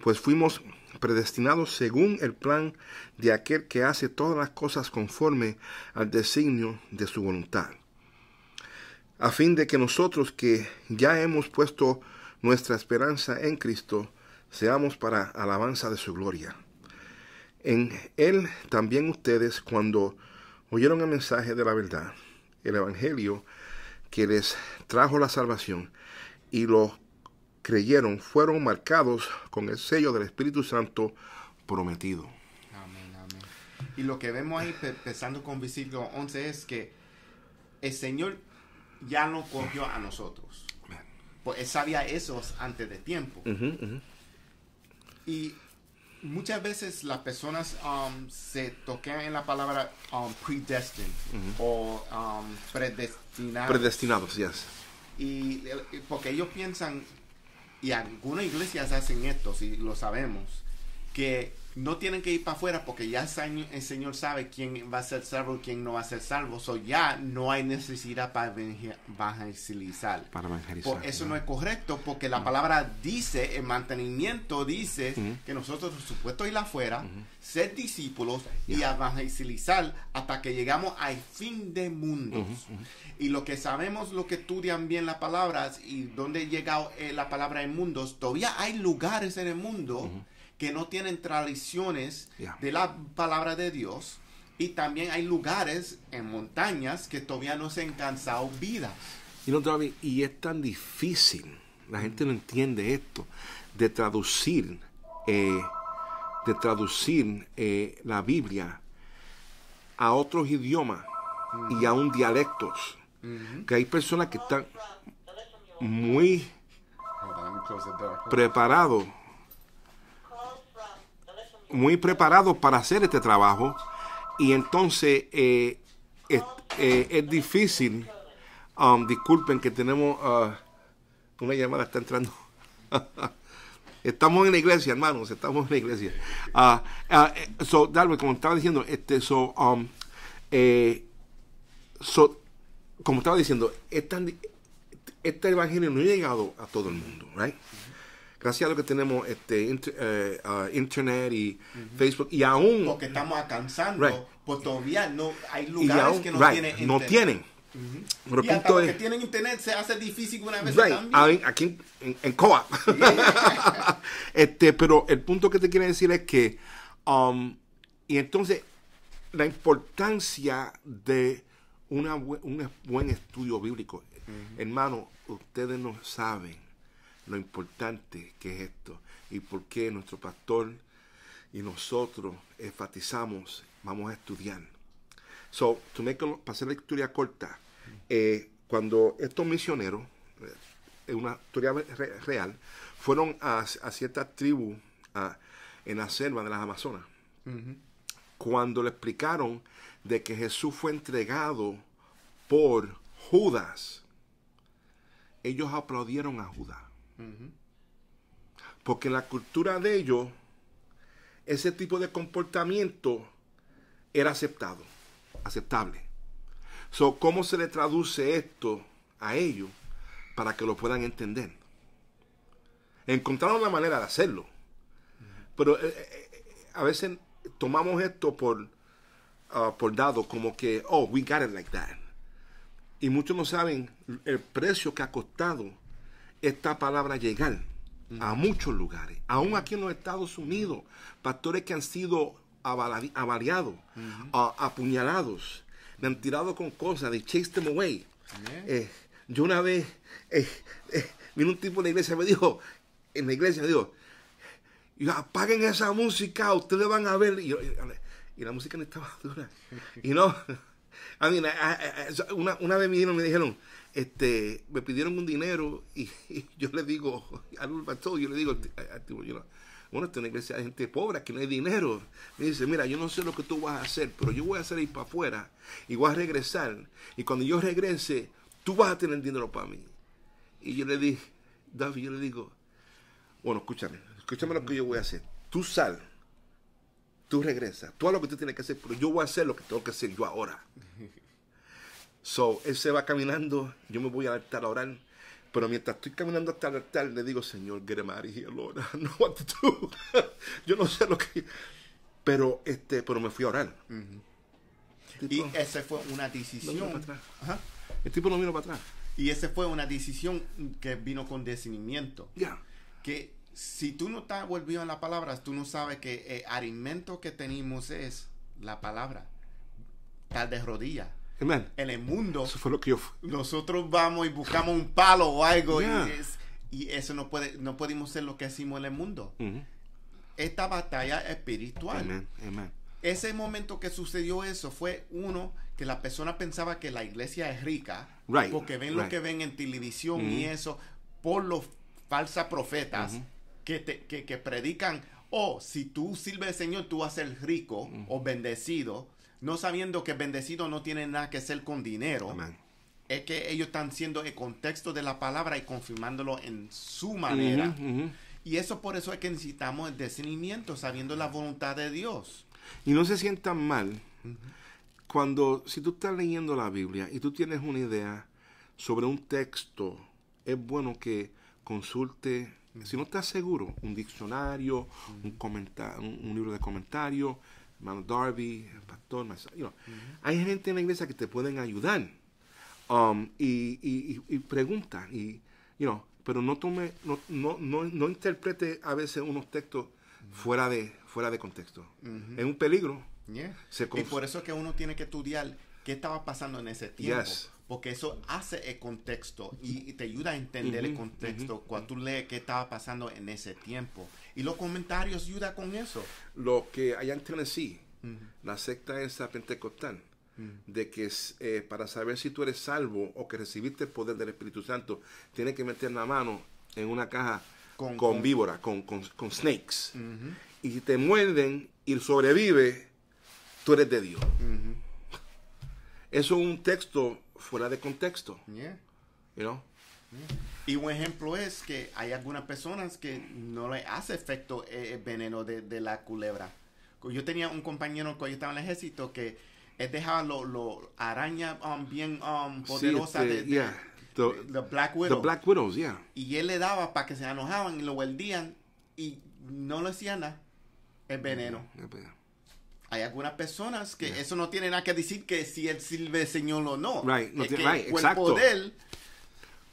pues fuimos predestinados según el plan de aquel que hace todas las cosas conforme al designio de su voluntad, a fin de que nosotros que ya hemos puesto nuestra esperanza en Cristo, seamos para alabanza de su gloria. En Él también ustedes, cuando oyeron el mensaje de la verdad, el evangelio que les trajo la salvación, y lo creyeron, fueron marcados con el sello del Espíritu Santo prometido. Amén, amén. Y lo que vemos ahí, empezando con versículo 11, es que el Señor ya nos cogió a nosotros. Pues Él sabía eso antes de tiempo. Y muchas veces las personas se tocan en la palabra predestined o predestinados. Predestinados, yes. Y porque ellos piensan, y algunas iglesias hacen esto, si lo sabemos, que no tienen que ir para afuera porque ya el Señor sabe quién va a ser salvo y quién no va a ser salvo. So ya no hay necesidad para evangelizar. Por eso no es correcto, porque la palabra dice, el mantenimiento dice que nosotros supuesto ir afuera, ser discípulos y evangelizar hasta que llegamos al fin de mundos. Y lo que sabemos, lo que estudian bien las palabras y donde llega la palabra en mundos, todavía hay lugares en el mundo que no tienen tradiciones de la palabra de Dios, y también hay lugares en montañas que todavía no se han cansado vidas. Y es tan difícil, la gente no entiende esto, de traducir la Biblia a otros idiomas y aún dialectos. Que hay personas que están muy preparados para hacer este trabajo, y entonces es difícil. Disculpen que tenemos una llamada, está entrando. Estamos en la iglesia, hermanos, estamos en la iglesia. Darwin, como estaba diciendo, como estaba diciendo, este evangelio no ha llegado a todo el mundo, right? Gracias a lo que tenemos internet y Facebook, y aún porque estamos alcanzando, pues todavía no hay lugares que no tienen internet. No tienen. Pero y hasta los que tienen internet se hace difícil una vez también. Aquí en Coa. Pero el punto que te quiero decir es que y entonces la importancia de un buen estudio bíblico. Hermano, ustedes no saben lo importante que es esto y por qué nuestro pastor y nosotros enfatizamos, vamos a estudiar. Para hacer la historia corta, cuando estos misioneros, es una historia real, fueron a ciertas tribus en la selva de las Amazonas. Ujú. Cuando le explicaron de que Jesús fue entregado por Judas, ellos aplaudieron a Judas. Ujú. Porque en la cultura de ellos, ese tipo de comportamiento era aceptable. So, ¿cómo se le traduce esto a ellos para que lo puedan entender? Encontraron la manera de hacerlo. Pero a veces tomamos esto por dado, como que, oh, we got it like that. Y muchos no saben el precio que ha costado esta palabra llegar a muchos lugares. Aún aquí en los Estados Unidos, pastores que han sido avaliados, apuñalados, le han tirado con cosas, they chased them away. Yo una vez vino un tipo en la iglesia, me dijo, apaguen esa música, ustedes van a ver. Y la música no estaba dura. Y no, una vez me dijeron, me pidieron un dinero y yo le digo, al pastor, yo le digo, bueno, esta es una iglesia de gente pobre, aquí no hay dinero. Me dice, mira, yo no sé lo que tú vas a hacer, pero yo voy a hacer ir para afuera y voy a regresar. Y cuando yo regrese, tú vas a tener dinero para mí. Y yo le dije, David, yo le digo, bueno, escúchame lo que yo voy a hacer. Tú sal, tú regresas, tú haz lo que tú tienes que hacer, pero yo voy a hacer lo que tengo que hacer yo ahora. So, él se va caminando, yo me voy al altar a orar, pero mientras estoy caminando hasta el altar, le digo, Señor, get him out of here, Lord, I don't know what to do. Yo no sé lo que... Pero me fui a orar. Y esa fue una decisión. Ajá. El tipo no vino para atrás. Y esa fue una decisión que vino con discernimiento. Yeah. Que si tú no estás volvido a la palabra, tú no sabes que el alimento que tenemos es la palabra. Estar de rodillas. Amen. En el mundo, eso fue lo que yo nosotros vamos y buscamos un palo o algo. Yeah. Y eso no podemos ser lo que hacemos en el mundo. Uh-huh. Esta batalla espiritual. Amen. Amen. Ese momento que sucedió eso fue uno que la persona pensaba que la iglesia es rica, Right. porque ven lo que ven en televisión y eso, por los falsos profetas que predican, si tú sirves al Señor, tú vas a ser rico o bendecido, no sabiendo que bendecido no tiene nada que hacer con dinero. Amen. Es que ellos están siendo el contexto de la palabra y confirmándolo en su manera. Y eso por eso es que necesitamos el discernimiento, sabiendo la voluntad de Dios. Y no se sientan mal si tú estás leyendo la Biblia y tú tienes una idea sobre un texto, es bueno que consulte, si no estás seguro, un diccionario, un libro de comentarios, hermano Darby, el pastor, hay gente en la iglesia que te pueden ayudar y preguntan, pero no interprete a veces unos textos fuera de contexto. Es un peligro. Yeah. Y por eso es que uno tiene que estudiar qué estaba pasando en ese tiempo. Yes. Porque eso hace el contexto y te ayuda a entender el contexto cuando tú lees qué estaba pasando en ese tiempo. Y los comentarios ayudan con eso. Lo que allá en Tennessee, la secta esa pentecostal, de que para saber si tú eres salvo o que recibiste el poder del Espíritu Santo, tienes que meter la mano en una caja con víboras, con snakes. Y si te muerden y sobrevive, tú eres de Dios. Eso es un texto fuera de contexto. Yeah. You know? Y un ejemplo es que hay algunas personas que no le hace efecto el veneno de la culebra. Yo tenía un compañero cuando yo estaba en el ejército que él dejaba lo araña bien poderosa the Black Widow. The Black Widows, yeah. Y él le daba para que se enojaban y lo huerdían y no le hacía nada el veneno. Hay algunas personas que eso no tiene nada que decir que si él sirve al Señor o no. Right, no es tiene, que right, el exacto. poder,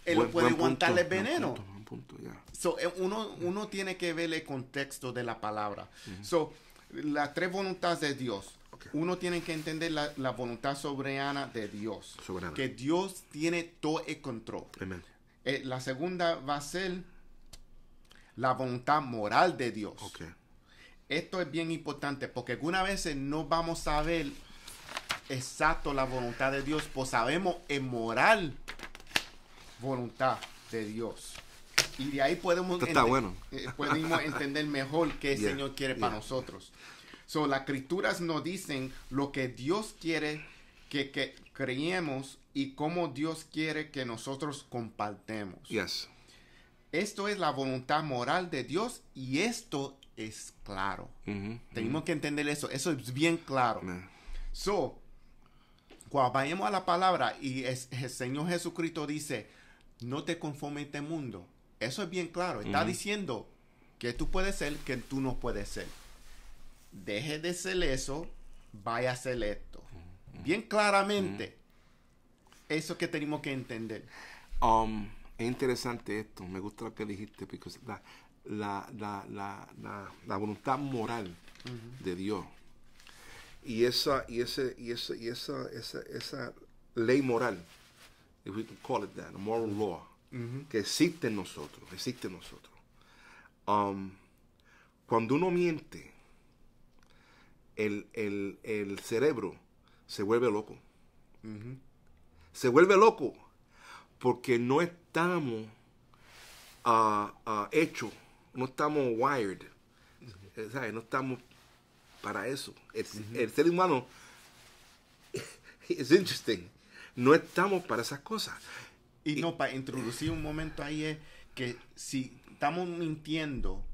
él no puede buen aguantarle punto, veneno. Buen punto, yeah. So, uno tiene que ver el contexto de la palabra. So, las tres voluntades de Dios. Okay. Uno tiene que entender la voluntad soberana de Dios. Soberana. Que Dios tiene todo el control. Amen. La segunda va a ser la voluntad moral de Dios. Okay. Esto es bien importante porque algunas veces no vamos a ver exacto la voluntad de Dios, pues sabemos el moral voluntad de Dios. Y de ahí podemos, Está bueno. podemos entender mejor qué el Yeah, Señor quiere yeah. para nosotros. So, las escrituras nos dicen lo que Dios quiere que creemos y cómo Dios quiere que nosotros compartamos. Yes. Esto es la voluntad moral de Dios y esto es claro. Tenemos que entender eso. Eso es bien claro. Man. So, cuando vayamos a la palabra y el Señor Jesucristo dice, no te conformes a este mundo. Eso es bien claro. Está diciendo que tú puedes ser, que tú no puedes ser. Deje de ser eso, vaya a ser esto. Bien claramente. Eso que tenemos que entender. Es interesante esto. Me gusta lo que dijiste, porque la voluntad moral de Dios y esa ley moral, if we can call it that, a moral law, que existe en nosotros, cuando uno miente, el cerebro se vuelve loco. Se vuelve loco porque no estamos hechos, no estamos wired, ¿sabes? No estamos para eso. El ser humano, es interesting, no estamos para esas cosas. Y no, para introducir un momento ahí es que si estamos mintiendo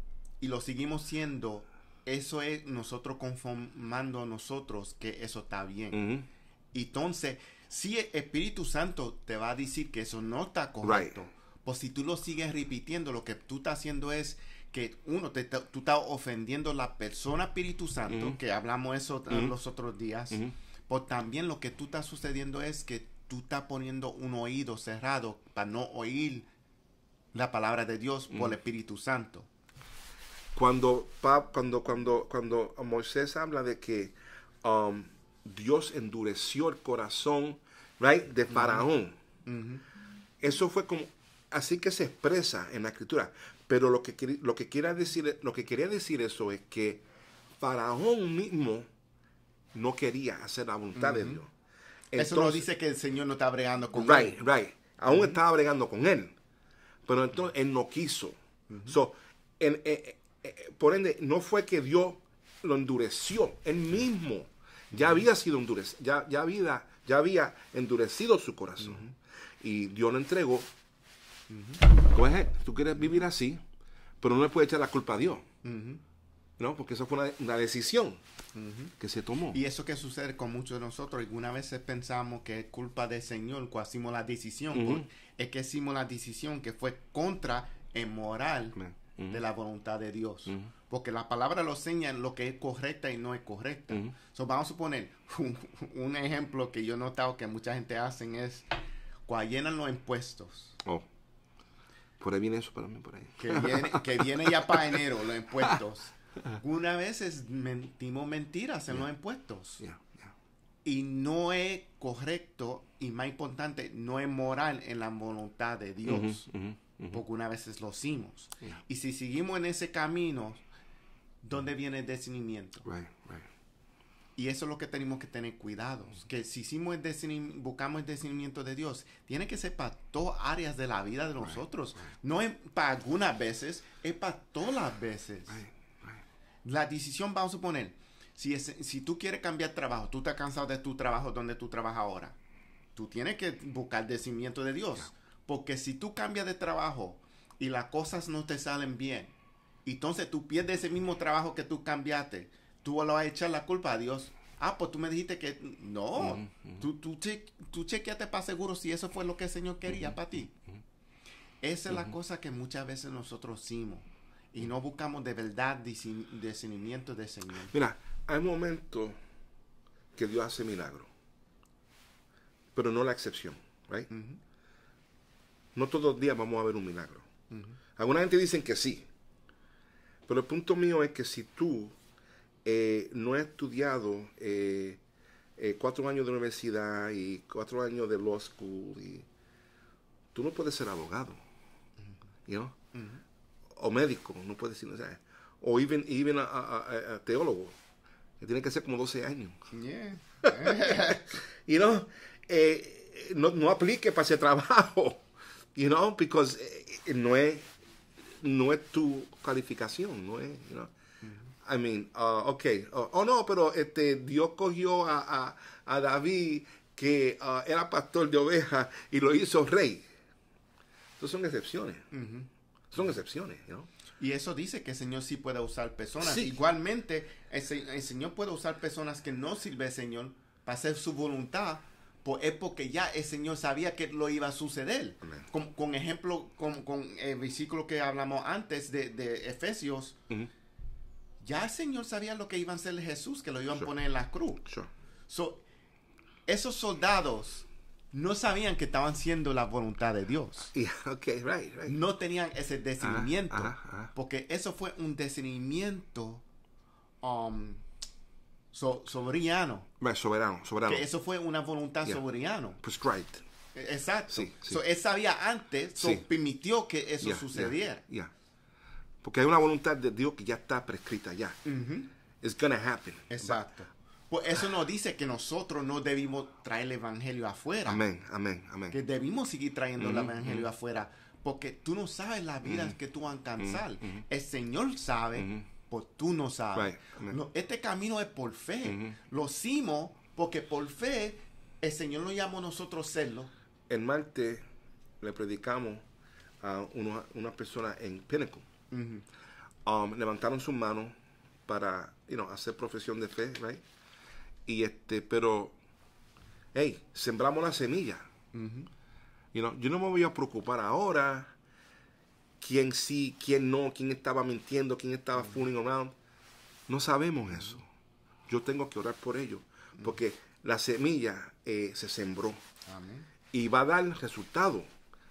y lo seguimos siendo, eso es nosotros conformando a nosotros que eso está bien. Entonces, si el Espíritu Santo te va a decir que eso no está correcto, pues si tú lo sigues repitiendo, lo que tú estás haciendo es que, uno, tú estás ofendiendo a la persona Espíritu Santo, que hablamos eso los otros días, pues también lo que tú estás sucediendo es que tú estás poniendo un oído cerrado para no oír la palabra de Dios por el Espíritu Santo. Cuando Moisés habla de que Dios endureció el corazón, de Faraón, eso fue como así que se expresa en la escritura. Pero lo que quería decir eso es que Faraón mismo no quería hacer la voluntad de Dios. Entonces, eso no dice que el Señor no está bregando con él. Aún estaba bregando con él. Pero entonces él no quiso. Por ende, no fue que Dios lo endureció. Él mismo ya había sido endurecido. Ya había endurecido su corazón. Y Dios lo entregó. Pues, tú quieres vivir así, pero no le puedes echar la culpa a Dios. ¿No? Porque eso fue una decisión que se tomó. Y eso que sucede con muchos de nosotros, algunas veces pensamos que es culpa del Señor cuando hicimos la decisión. Es que hicimos la decisión que fue contra el moral de la voluntad de Dios. Porque la palabra lo enseña lo que es correcta y no es correcta. So, vamos a suponer un ejemplo que yo he notado que mucha gente hace es cuando llenan los impuestos. Por ahí viene eso para mí, por ahí. Que viene ya para enero los impuestos. Algunas veces mentimos mentiras en los impuestos. Y no es correcto, y más importante, no es moral en la voluntad de Dios. Porque una vez lo hicimos. Y si seguimos en ese camino, ¿dónde viene el discernimiento? Y eso es lo que tenemos que tener cuidado. Que si buscamos el discernimiento de Dios, tiene que ser para todas áreas de la vida de nosotros. No es para algunas veces, es para todas las veces. La decisión, vamos a suponer, si tú quieres cambiar trabajo, tú estás cansado de tu trabajo donde tú trabajas ahora, tú tienes que buscar el discernimiento de Dios. Porque si tú cambias de trabajo y las cosas no te salen bien, entonces tú pierdes ese mismo trabajo que tú cambiaste, tú lo vas a echar la culpa a Dios. Pues tú me dijiste que no. Tú chequeate para seguro si eso fue lo que el Señor quería para ti. Esa es la cosa que muchas veces nosotros hicimos. Y no buscamos de verdad discernimiento del Señor. Mira, hay momentos que Dios hace milagros. Pero no la excepción. No todos los días vamos a ver un milagro. Alguna gente dice que sí. Pero el punto mío es que si tú no has estudiado 4 años de universidad y 4 años de law school, y tú no puedes ser abogado, o médico, no puedes ser, o even a teólogo, que tiene que ser como 12 años. No aplique para ese trabajo, because no es no es tu calificación, no es, you know. I mean, okay. No, pero Dios cogió a David, que era pastor de ovejas, y lo hizo rey. Esas son excepciones. Son excepciones, ¿no? Y eso dice que el Señor sí puede usar personas. Sí. Igualmente, el Señor puede usar personas que no sirven al Señor para hacer su voluntad. Es porque ya el Señor sabía que lo iba a suceder. Con ejemplo, con el versículo que hablamos antes de Efesios, ya el Señor sabía lo que iban a hacer de Jesús, que lo iban a poner en la cruz. Esos soldados no sabían que estaban haciendo la voluntad de Dios. Right. No tenían ese discernimiento. Porque eso fue un discernimiento soberano. Soberano. Que eso fue una voluntad soberana. Prescribed. Exacto. Sí. Él sabía antes, permitió que eso sucediera. Porque hay una voluntad de Dios que ya está prescrita ya. It's gonna happen. Exacto. Pues eso nos dice que nosotros no debimos traer el evangelio afuera. Amén. Que debimos seguir trayendo el evangelio afuera. Porque tú no sabes las vidas que tú vas a alcanzar. El Señor sabe, pues tú no sabes. No, este camino es por fe. Lo hicimos porque por fe el Señor nos llamó a nosotros a serlo. El martes le predicamos a una persona en Pinnacle. Levantaron sus manos para hacer profesión de fe, right? Y pero sembramos la semilla. Yo no me voy a preocupar ahora quién sí, quién no, quién estaba mintiendo, quién estaba fooling around. No sabemos eso. Yo tengo que orar por ellos, porque la semilla se sembró. Amén. Y va a dar resultado,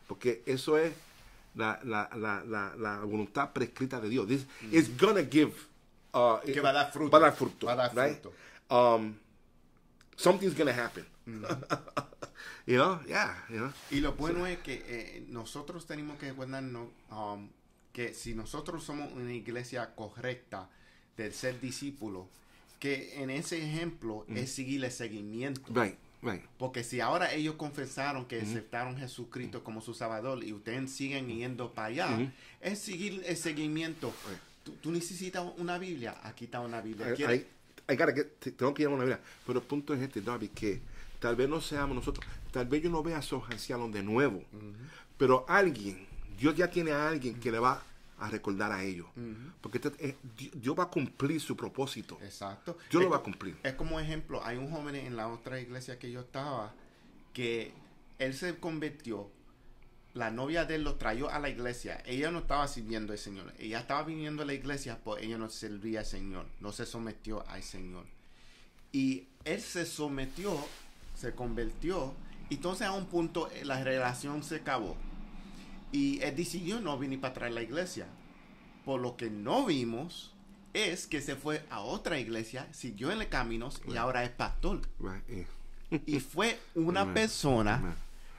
porque eso es la voluntad prescrita de Dios. This is gonna give que va a dar fruto. Va a dar fruto. Right? Something's gonna happen. Y lo bueno es que nosotros tenemos que recordarnos que si nosotros somos una iglesia correcta del ser discípulo, que en ese ejemplo es seguir el seguimiento. Right. Porque si ahora ellos confesaron que aceptaron a Jesucristo como su Salvador y ustedes siguen yendo para allá, es seguir el seguimiento. Tú necesitas una Biblia. Aquí está una Biblia. Tengo que ir a una Biblia. Pero el punto es David, que tal vez no seamos nosotros. Tal vez yo no vea a esos ancianos de nuevo. Pero Dios ya tiene a alguien que le va a recordar a ellos. Porque Dios va a cumplir su propósito. Exacto. Dios lo va a cumplir. Es como ejemplo, hay un joven en la otra iglesia que yo estaba, que él se convirtió, la novia de él lo trajo a la iglesia. Ella no estaba sirviendo al Señor. Ella estaba viniendo a la iglesia, pues ella no servía al Señor. No se sometió al Señor. Y él se sometió, se convirtió, y entonces a un punto la relación se acabó. Y él decidió no venir para atrás a la iglesia. Por lo que no vimos es que se fue a otra iglesia, siguió en el camino y ahora es pastor. Y fue una persona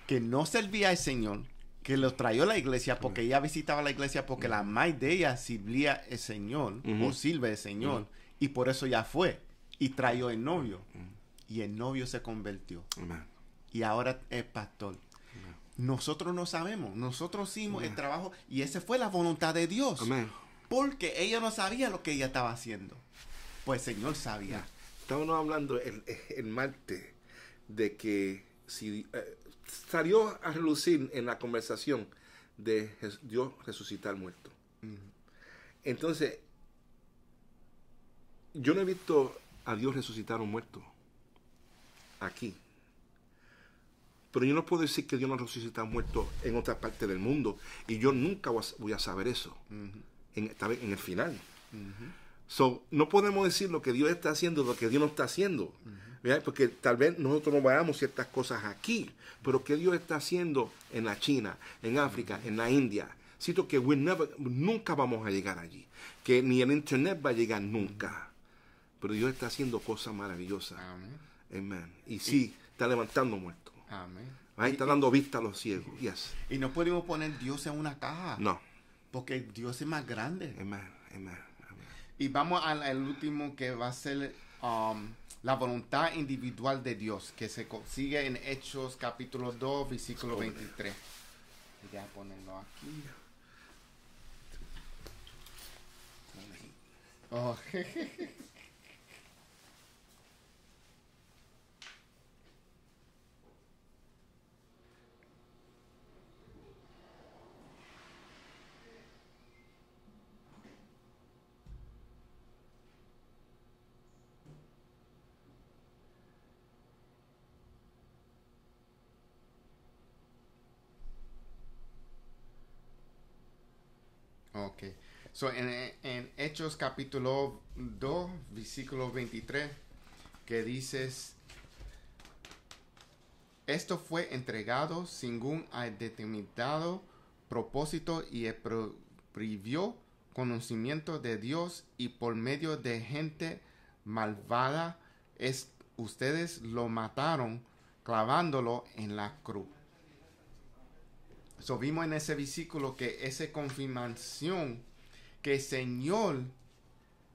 que no servía al Señor, que lo trajo a la iglesia porque ella visitaba la iglesia porque la madre de ella servía al Señor o sirve al Señor, y por eso ya fue y trajo el novio. Y el novio se convirtió. Y ahora es pastor. Nosotros no sabemos. Nosotros hicimos el trabajo y esa fue la voluntad de Dios. Porque ella no sabía lo que ella estaba haciendo. Pues el Señor sabía. Estábamos hablando el martes de que si salió a relucir en la conversación de Dios resucitar muerto. Entonces, yo no he visto a Dios resucitar un muerto aquí. Pero yo no puedo decir que Dios no resucita muerto en otra parte del mundo. Y yo nunca voy a saber eso. En el final. So, no podemos decir lo que Dios está haciendo, lo que Dios no está haciendo. Porque tal vez nosotros no veamos ciertas cosas aquí. Pero que Dios está haciendo en la China, en África, en la India. Siento que nunca vamos a llegar allí. Que ni el internet va a llegar nunca. Pero Dios está haciendo cosas maravillosas. Amen. Y sí, está levantando muertos. Amén. Ahí está dando vista a los ciegos. Yes. Y no podemos poner Dios en una caja. No. Porque Dios es más grande. Amen. Y vamos al último, que va a ser la voluntad individual de Dios, que se consigue en Hechos capítulo 2, versículo 23. Voy a ponerlo aquí. Oh. Ok. So, en Hechos capítulo 2, versículo 23, que dices, esto fue entregado según el determinado propósito y el previo conocimiento de Dios, y por medio de gente malvada ustedes lo mataron clavándolo en la cruz. So, vimos en ese versículo que esa confirmación que el Señor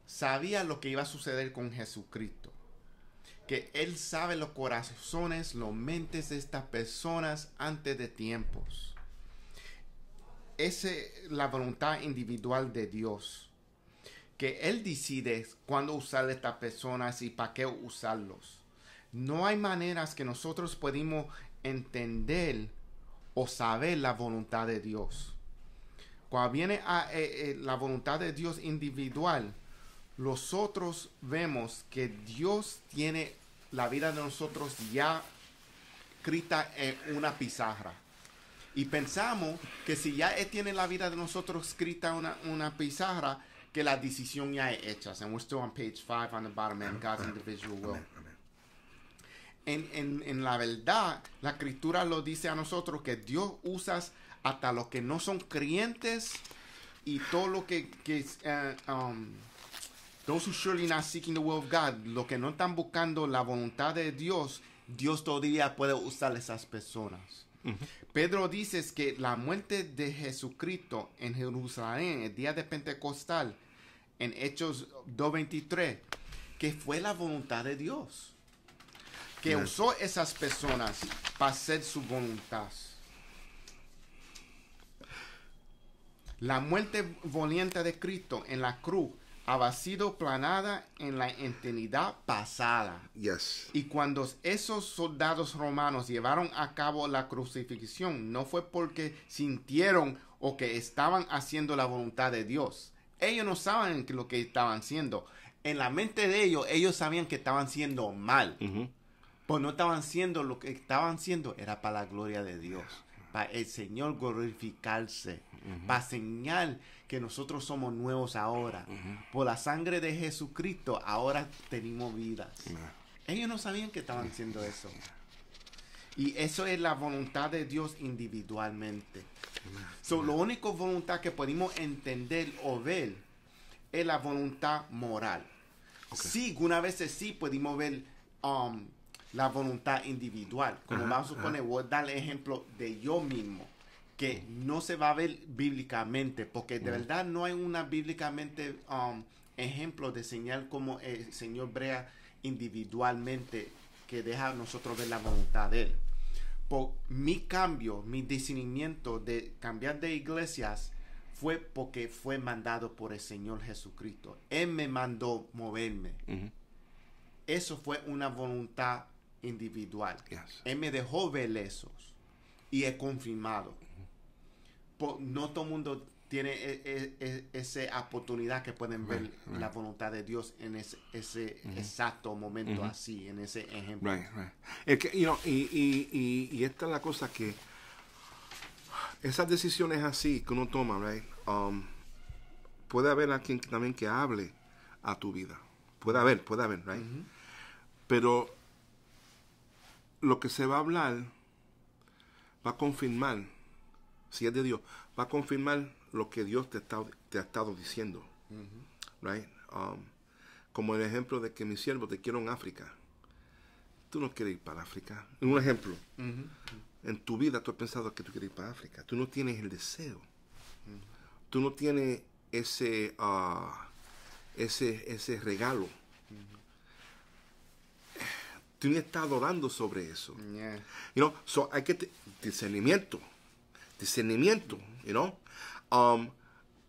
sabía lo que iba a suceder con Jesucristo. Que Él sabe los corazones, los mentes de estas personas antes de tiempos. Esa es la voluntad individual de Dios. Que Él decide cuándo usar a estas personas y para qué usarlos. No hay maneras que nosotros podamos entender o saber la voluntad de Dios. Cuando viene a la voluntad de Dios individual, nosotros vemos que Dios tiene la vida de nosotros ya escrita en una pizarra. Y pensamos que si ya Él tiene la vida de nosotros escrita en una pizarra, que la decisión ya es hecha. And we're still on page 5 on the bottom, and God's individual will. En la verdad, la escritura lo dice a nosotros que Dios usa hasta los que no son creyentes y todo lo que those who surely not seeking the will of God, los que no están buscando la voluntad de Dios, Dios todavía puede usar a esas personas. Pedro dice que la muerte de Jesucristo en Jerusalén, el día de Pentecostal, en Hechos 2:23, que fue la voluntad de Dios. Que usó esas personas para hacer su voluntad. La muerte volante de Cristo en la cruz había sido planeada en la eternidad pasada. Yes. Y cuando esos soldados romanos llevaron a cabo la crucifixión, no fue porque sintieron o que estaban haciendo la voluntad de Dios. Ellos no saben lo que estaban haciendo. En la mente de ellos sabían que estaban haciendo mal. Pues no estaban haciendo lo que estaban haciendo, era para la gloria de Dios, para el Señor glorificarse, para señalar que nosotros somos nuevos ahora. Por la sangre de Jesucristo, ahora tenemos vidas. Ellos no sabían que estaban haciendo eso. Y eso es la voluntad de Dios individualmente. So, la única voluntad que podemos entender o ver es la voluntad moral. Sí, algunas veces sí podemos ver la voluntad individual. Como vamos a suponer, voy a dar el ejemplo de yo mismo, que no se va a ver bíblicamente, porque de verdad no hay una bíblicamente ejemplo de señal como el Señor brea individualmente, que deja a nosotros ver la voluntad de Él. Por mi cambio, mi discernimiento de cambiar de iglesias fue porque fue mandado por el Señor Jesucristo. Él me mandó moverme. Eso fue una voluntad individual. Él me dejó ver esos y he confirmado. No todo el mundo tiene esa oportunidad que pueden ver la voluntad de Dios en ese exacto momento así, en ese ejemplo. Es que, y esta es la cosa, que esas decisiones así que uno toma, puede haber alguien también que hable a tu vida. Puede haber, right? Pero lo que se va a hablar va a confirmar, si es de Dios, va a confirmar lo que Dios te ha estado diciendo. Right? Como el ejemplo de que mi siervo te quiero en África. Tú no quieres ir para África. Un ejemplo. En tu vida tú has pensado que tú quieres ir para África. Tú no tienes el deseo. Tú no tienes ese regalo. Tú ni estás orando sobre eso. Hay que discernimiento,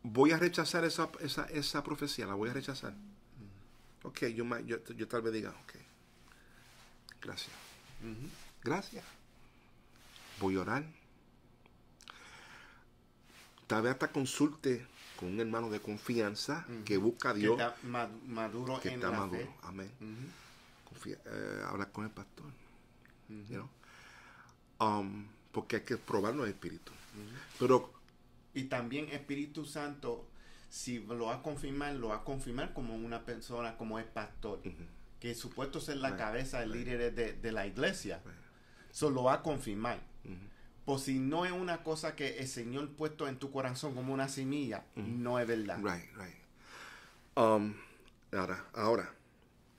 voy a rechazar esa profecía, la voy a rechazar. Ok, yo tal vez diga, ok, gracias. Gracias. Voy a orar. Tal vez hasta consulte con un hermano de confianza que busca a Dios. Que está maduro que en está la maduro. fe. Amén. Hablar con el pastor. You know? Porque hay que probarlo en el espíritu. Pero, y también Espíritu Santo, si lo va a confirmar como una persona, como es pastor, que es supuesto ser la cabeza, el líder de la iglesia. Eso lo va a confirmar. Pues si no es una cosa que el Señor puesto en tu corazón como una semilla, no es verdad. Right. Ahora,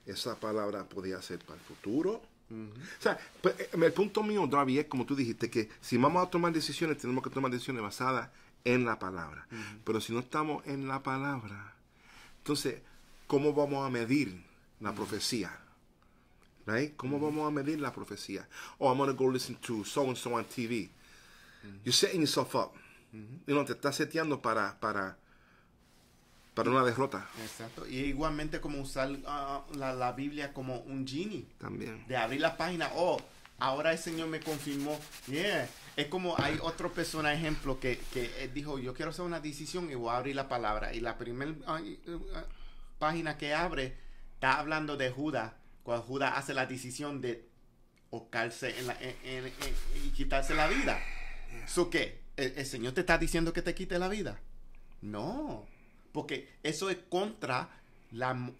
esa palabra podría ser para el futuro. O sea, pues, el punto mío, Darby, es como tú dijiste, que si vamos a tomar decisiones, tenemos que tomar decisiones basadas en la palabra. Pero si no estamos en la palabra, entonces, ¿cómo vamos a medir la profecía? Right? ¿Cómo vamos a medir la profecía? Oh, I'm going to go listen to so-and-so on TV. You're setting yourself up. You know, te estás seteando para una derrota. Exacto. Y igualmente como usar la Biblia como un genie. También. De abrir la página. Oh, ahora el Señor me confirmó. Yeah. Es como hay otra persona, ejemplo, que dijo, yo quiero hacer una decisión y voy a abrir la palabra. Y la primera página que abre está hablando de Judas. Cuando Judas hace la decisión de ahorcarse y quitarse la vida. ¿So qué? ¿El Señor te está diciendo que te quite la vida? No. Porque eso es contra la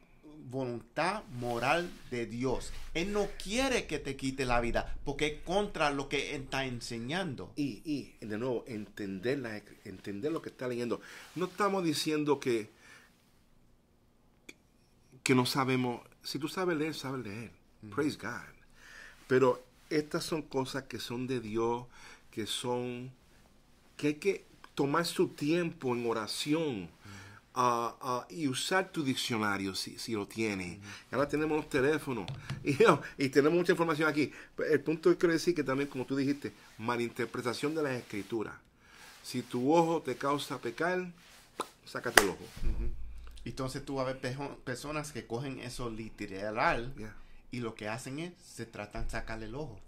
voluntad moral de Dios. Él no quiere que te quite la vida porque es contra lo que Él está enseñando. Y de nuevo, entender lo que está leyendo. No estamos diciendo que no sabemos. Si tú sabes leer, sabes leer. Praise God. Pero estas son cosas que son de Dios, que hay que tomar su tiempo en oración y usar tu diccionario si lo tienes. Ahora tenemos los teléfonos y tenemos mucha información aquí. El punto que quiero decir que también, como tú dijiste, malinterpretación de las escrituras. Si tu ojo te causa pecar, sácate el ojo. Entonces tú vas a ver personas que cogen eso literal y lo que hacen es se tratan de sacarle el ojo.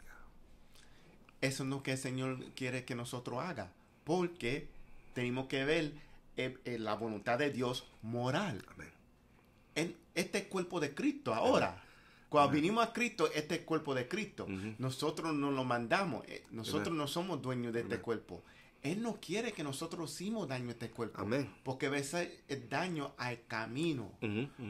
Eso no es lo que el Señor quiere que nosotros haga, porque tenemos que ver la voluntad de Dios moral. Amén. Este es el cuerpo de Cristo ahora. Cuando vinimos a Cristo, este es el cuerpo de Cristo. Nosotros no lo mandamos. Nosotros no somos dueños de este cuerpo. Él no quiere que nosotros hicimos daño a este cuerpo. Amén. Porque va a ser el daño al camino.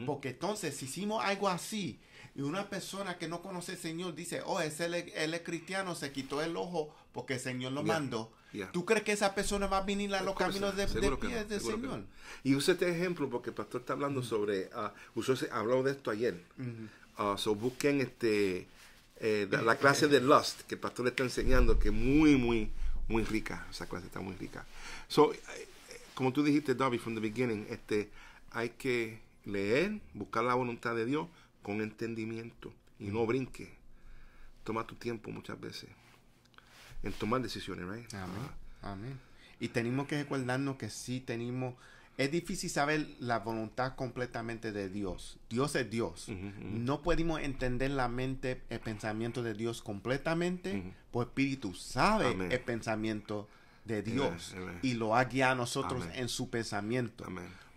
Porque entonces, si hicimos algo así, y una persona que no conoce al Señor dice, oh, él es cristiano, se quitó el ojo porque el Señor lo mandó. ¿Tú crees que esa persona va a venir a los caminos de pies del Señor? No. Y use este ejemplo porque el pastor está hablando sobre, habló de esto ayer. Busquen la clase de Lust que el pastor le está enseñando, que es muy rica. Esa clase está muy rica. Como tú dijiste, Darby, from the beginning, hay que leer, buscar la voluntad de Dios con entendimiento y no brinque. Toma tu tiempo muchas veces en tomar decisiones, right? Amén. Y tenemos que recordarnos que sí tenemos. Es difícil saber la voluntad completamente de Dios. Dios es Dios. No podemos entender la mente, el pensamiento de Dios completamente, pues Espíritu sabe el pensamiento de Dios y lo ha guiado a nosotros en su pensamiento.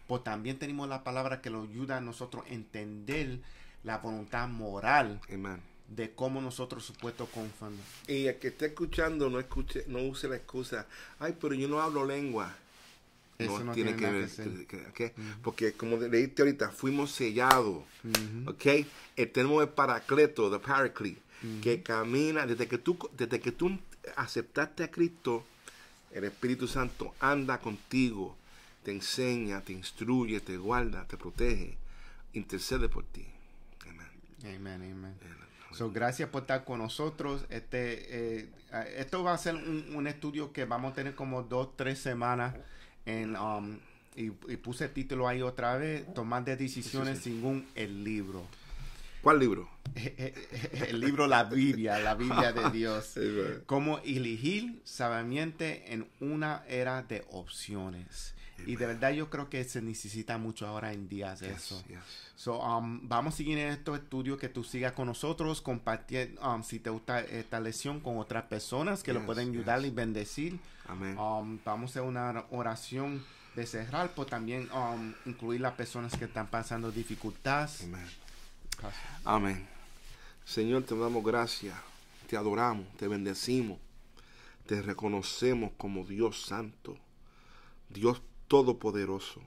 Pues también tenemos la palabra que nos ayuda a nosotros a entender la voluntad moral de cómo nosotros supuesto confundimos. Y el que esté escuchando no use la excusa, ay, pero yo no hablo lengua. Eso no tiene que ver. Porque como leíste ahorita, fuimos sellados. Tenemos el paracleto, the paraclete, que camina desde que tú aceptaste a Cristo. El Espíritu Santo anda contigo, te enseña, te instruye, te guarda, te protege, intercede por ti. Amén. So, gracias por estar con nosotros. Esto va a ser un estudio que vamos a tener como 2-3 semanas. Y puse el título ahí otra vez, tomar decisiones según el libro. ¿Cuál libro? El libro la Biblia de Dios. Cómo elegir sabiamente en una era de opciones. Y de verdad yo creo que se necesita mucho ahora en días eso. So, vamos a seguir en estos estudios, que tú sigas con nosotros, compartir, si te gusta esta lección, con otras personas que lo pueden ayudar y bendecir. Amén. Vamos a hacer una oración de cerrar, pero también incluir las personas que están pasando dificultades. Amén. Amén. Señor, te damos gracias, te adoramos, te bendecimos, te reconocemos como Dios santo, Dios todopoderoso.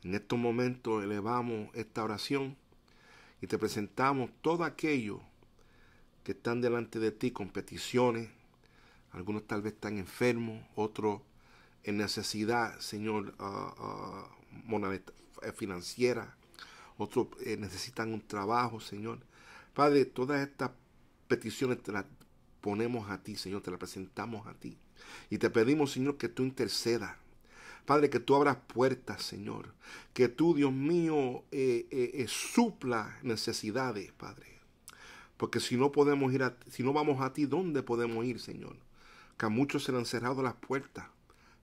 En estos momentos elevamos esta oración y te presentamos todo aquello que están delante de ti con peticiones. Algunos tal vez están enfermos, otros en necesidad, Señor, financiera. Otros necesitan un trabajo, Señor. Padre, todas estas peticiones te las ponemos a ti, Señor, te las presentamos a ti. Y te pedimos, Señor, que tú intercedas. Padre, que tú abras puertas, Señor. Que tú, Dios mío, supla necesidades, Padre. Porque si no podemos ir si no vamos a ti, ¿dónde podemos ir, Señor? Que a muchos se le han cerrado las puertas,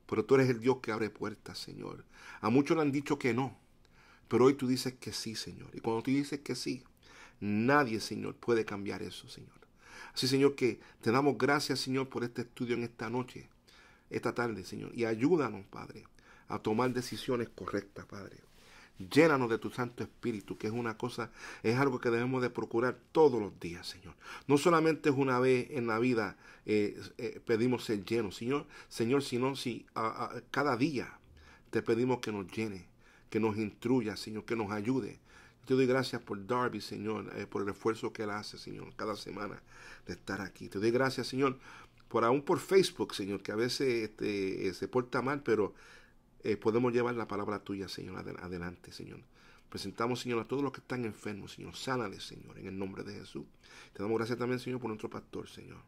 pero tú eres el Dios que abre puertas, Señor. A muchos le han dicho que no, pero hoy tú dices que sí, Señor. Y cuando tú dices que sí, nadie, Señor, puede cambiar eso, Señor. Así, Señor, que te damos gracias, Señor, por este estudio en esta noche, esta tarde, Señor. Y ayúdanos, Padre, a tomar decisiones correctas, Padre. Llénanos de tu Santo Espíritu, que es una cosa, es algo que debemos de procurar todos los días, Señor. No solamente es una vez en la vida pedimos ser llenos, Señor, sino cada día te pedimos que nos llene, que nos instruya, Señor, que nos ayude. Te doy gracias por Darby, Señor, por el esfuerzo que él hace, Señor, cada semana de estar aquí. Te doy gracias, Señor, aún por Facebook, Señor, que a veces se porta mal, pero podemos llevar la palabra tuya, Señor, adelante, Señor. Presentamos, Señor, a todos los que están enfermos, Señor. Sánales, Señor, en el nombre de Jesús. Te damos gracias también, Señor, por nuestro pastor, Señor.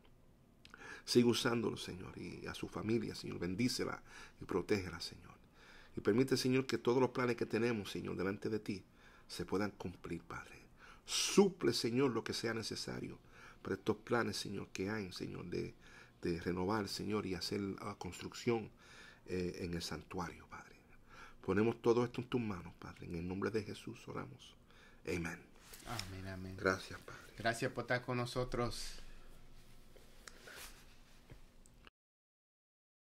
Sigue usándolo, Señor, y a su familia, Señor. Bendícela y protégela, Señor. Y permite, Señor, que todos los planes que tenemos, Señor, delante de ti, se puedan cumplir, Padre. Suple, Señor, lo que sea necesario para estos planes, Señor, que hay, Señor, de renovar, Señor, y hacer construcción en el santuario, Padre. Ponemos todo esto en tus manos, Padre. En el nombre de Jesús oramos. Amén. Amén, amén. Gracias, Padre. Gracias por estar con nosotros.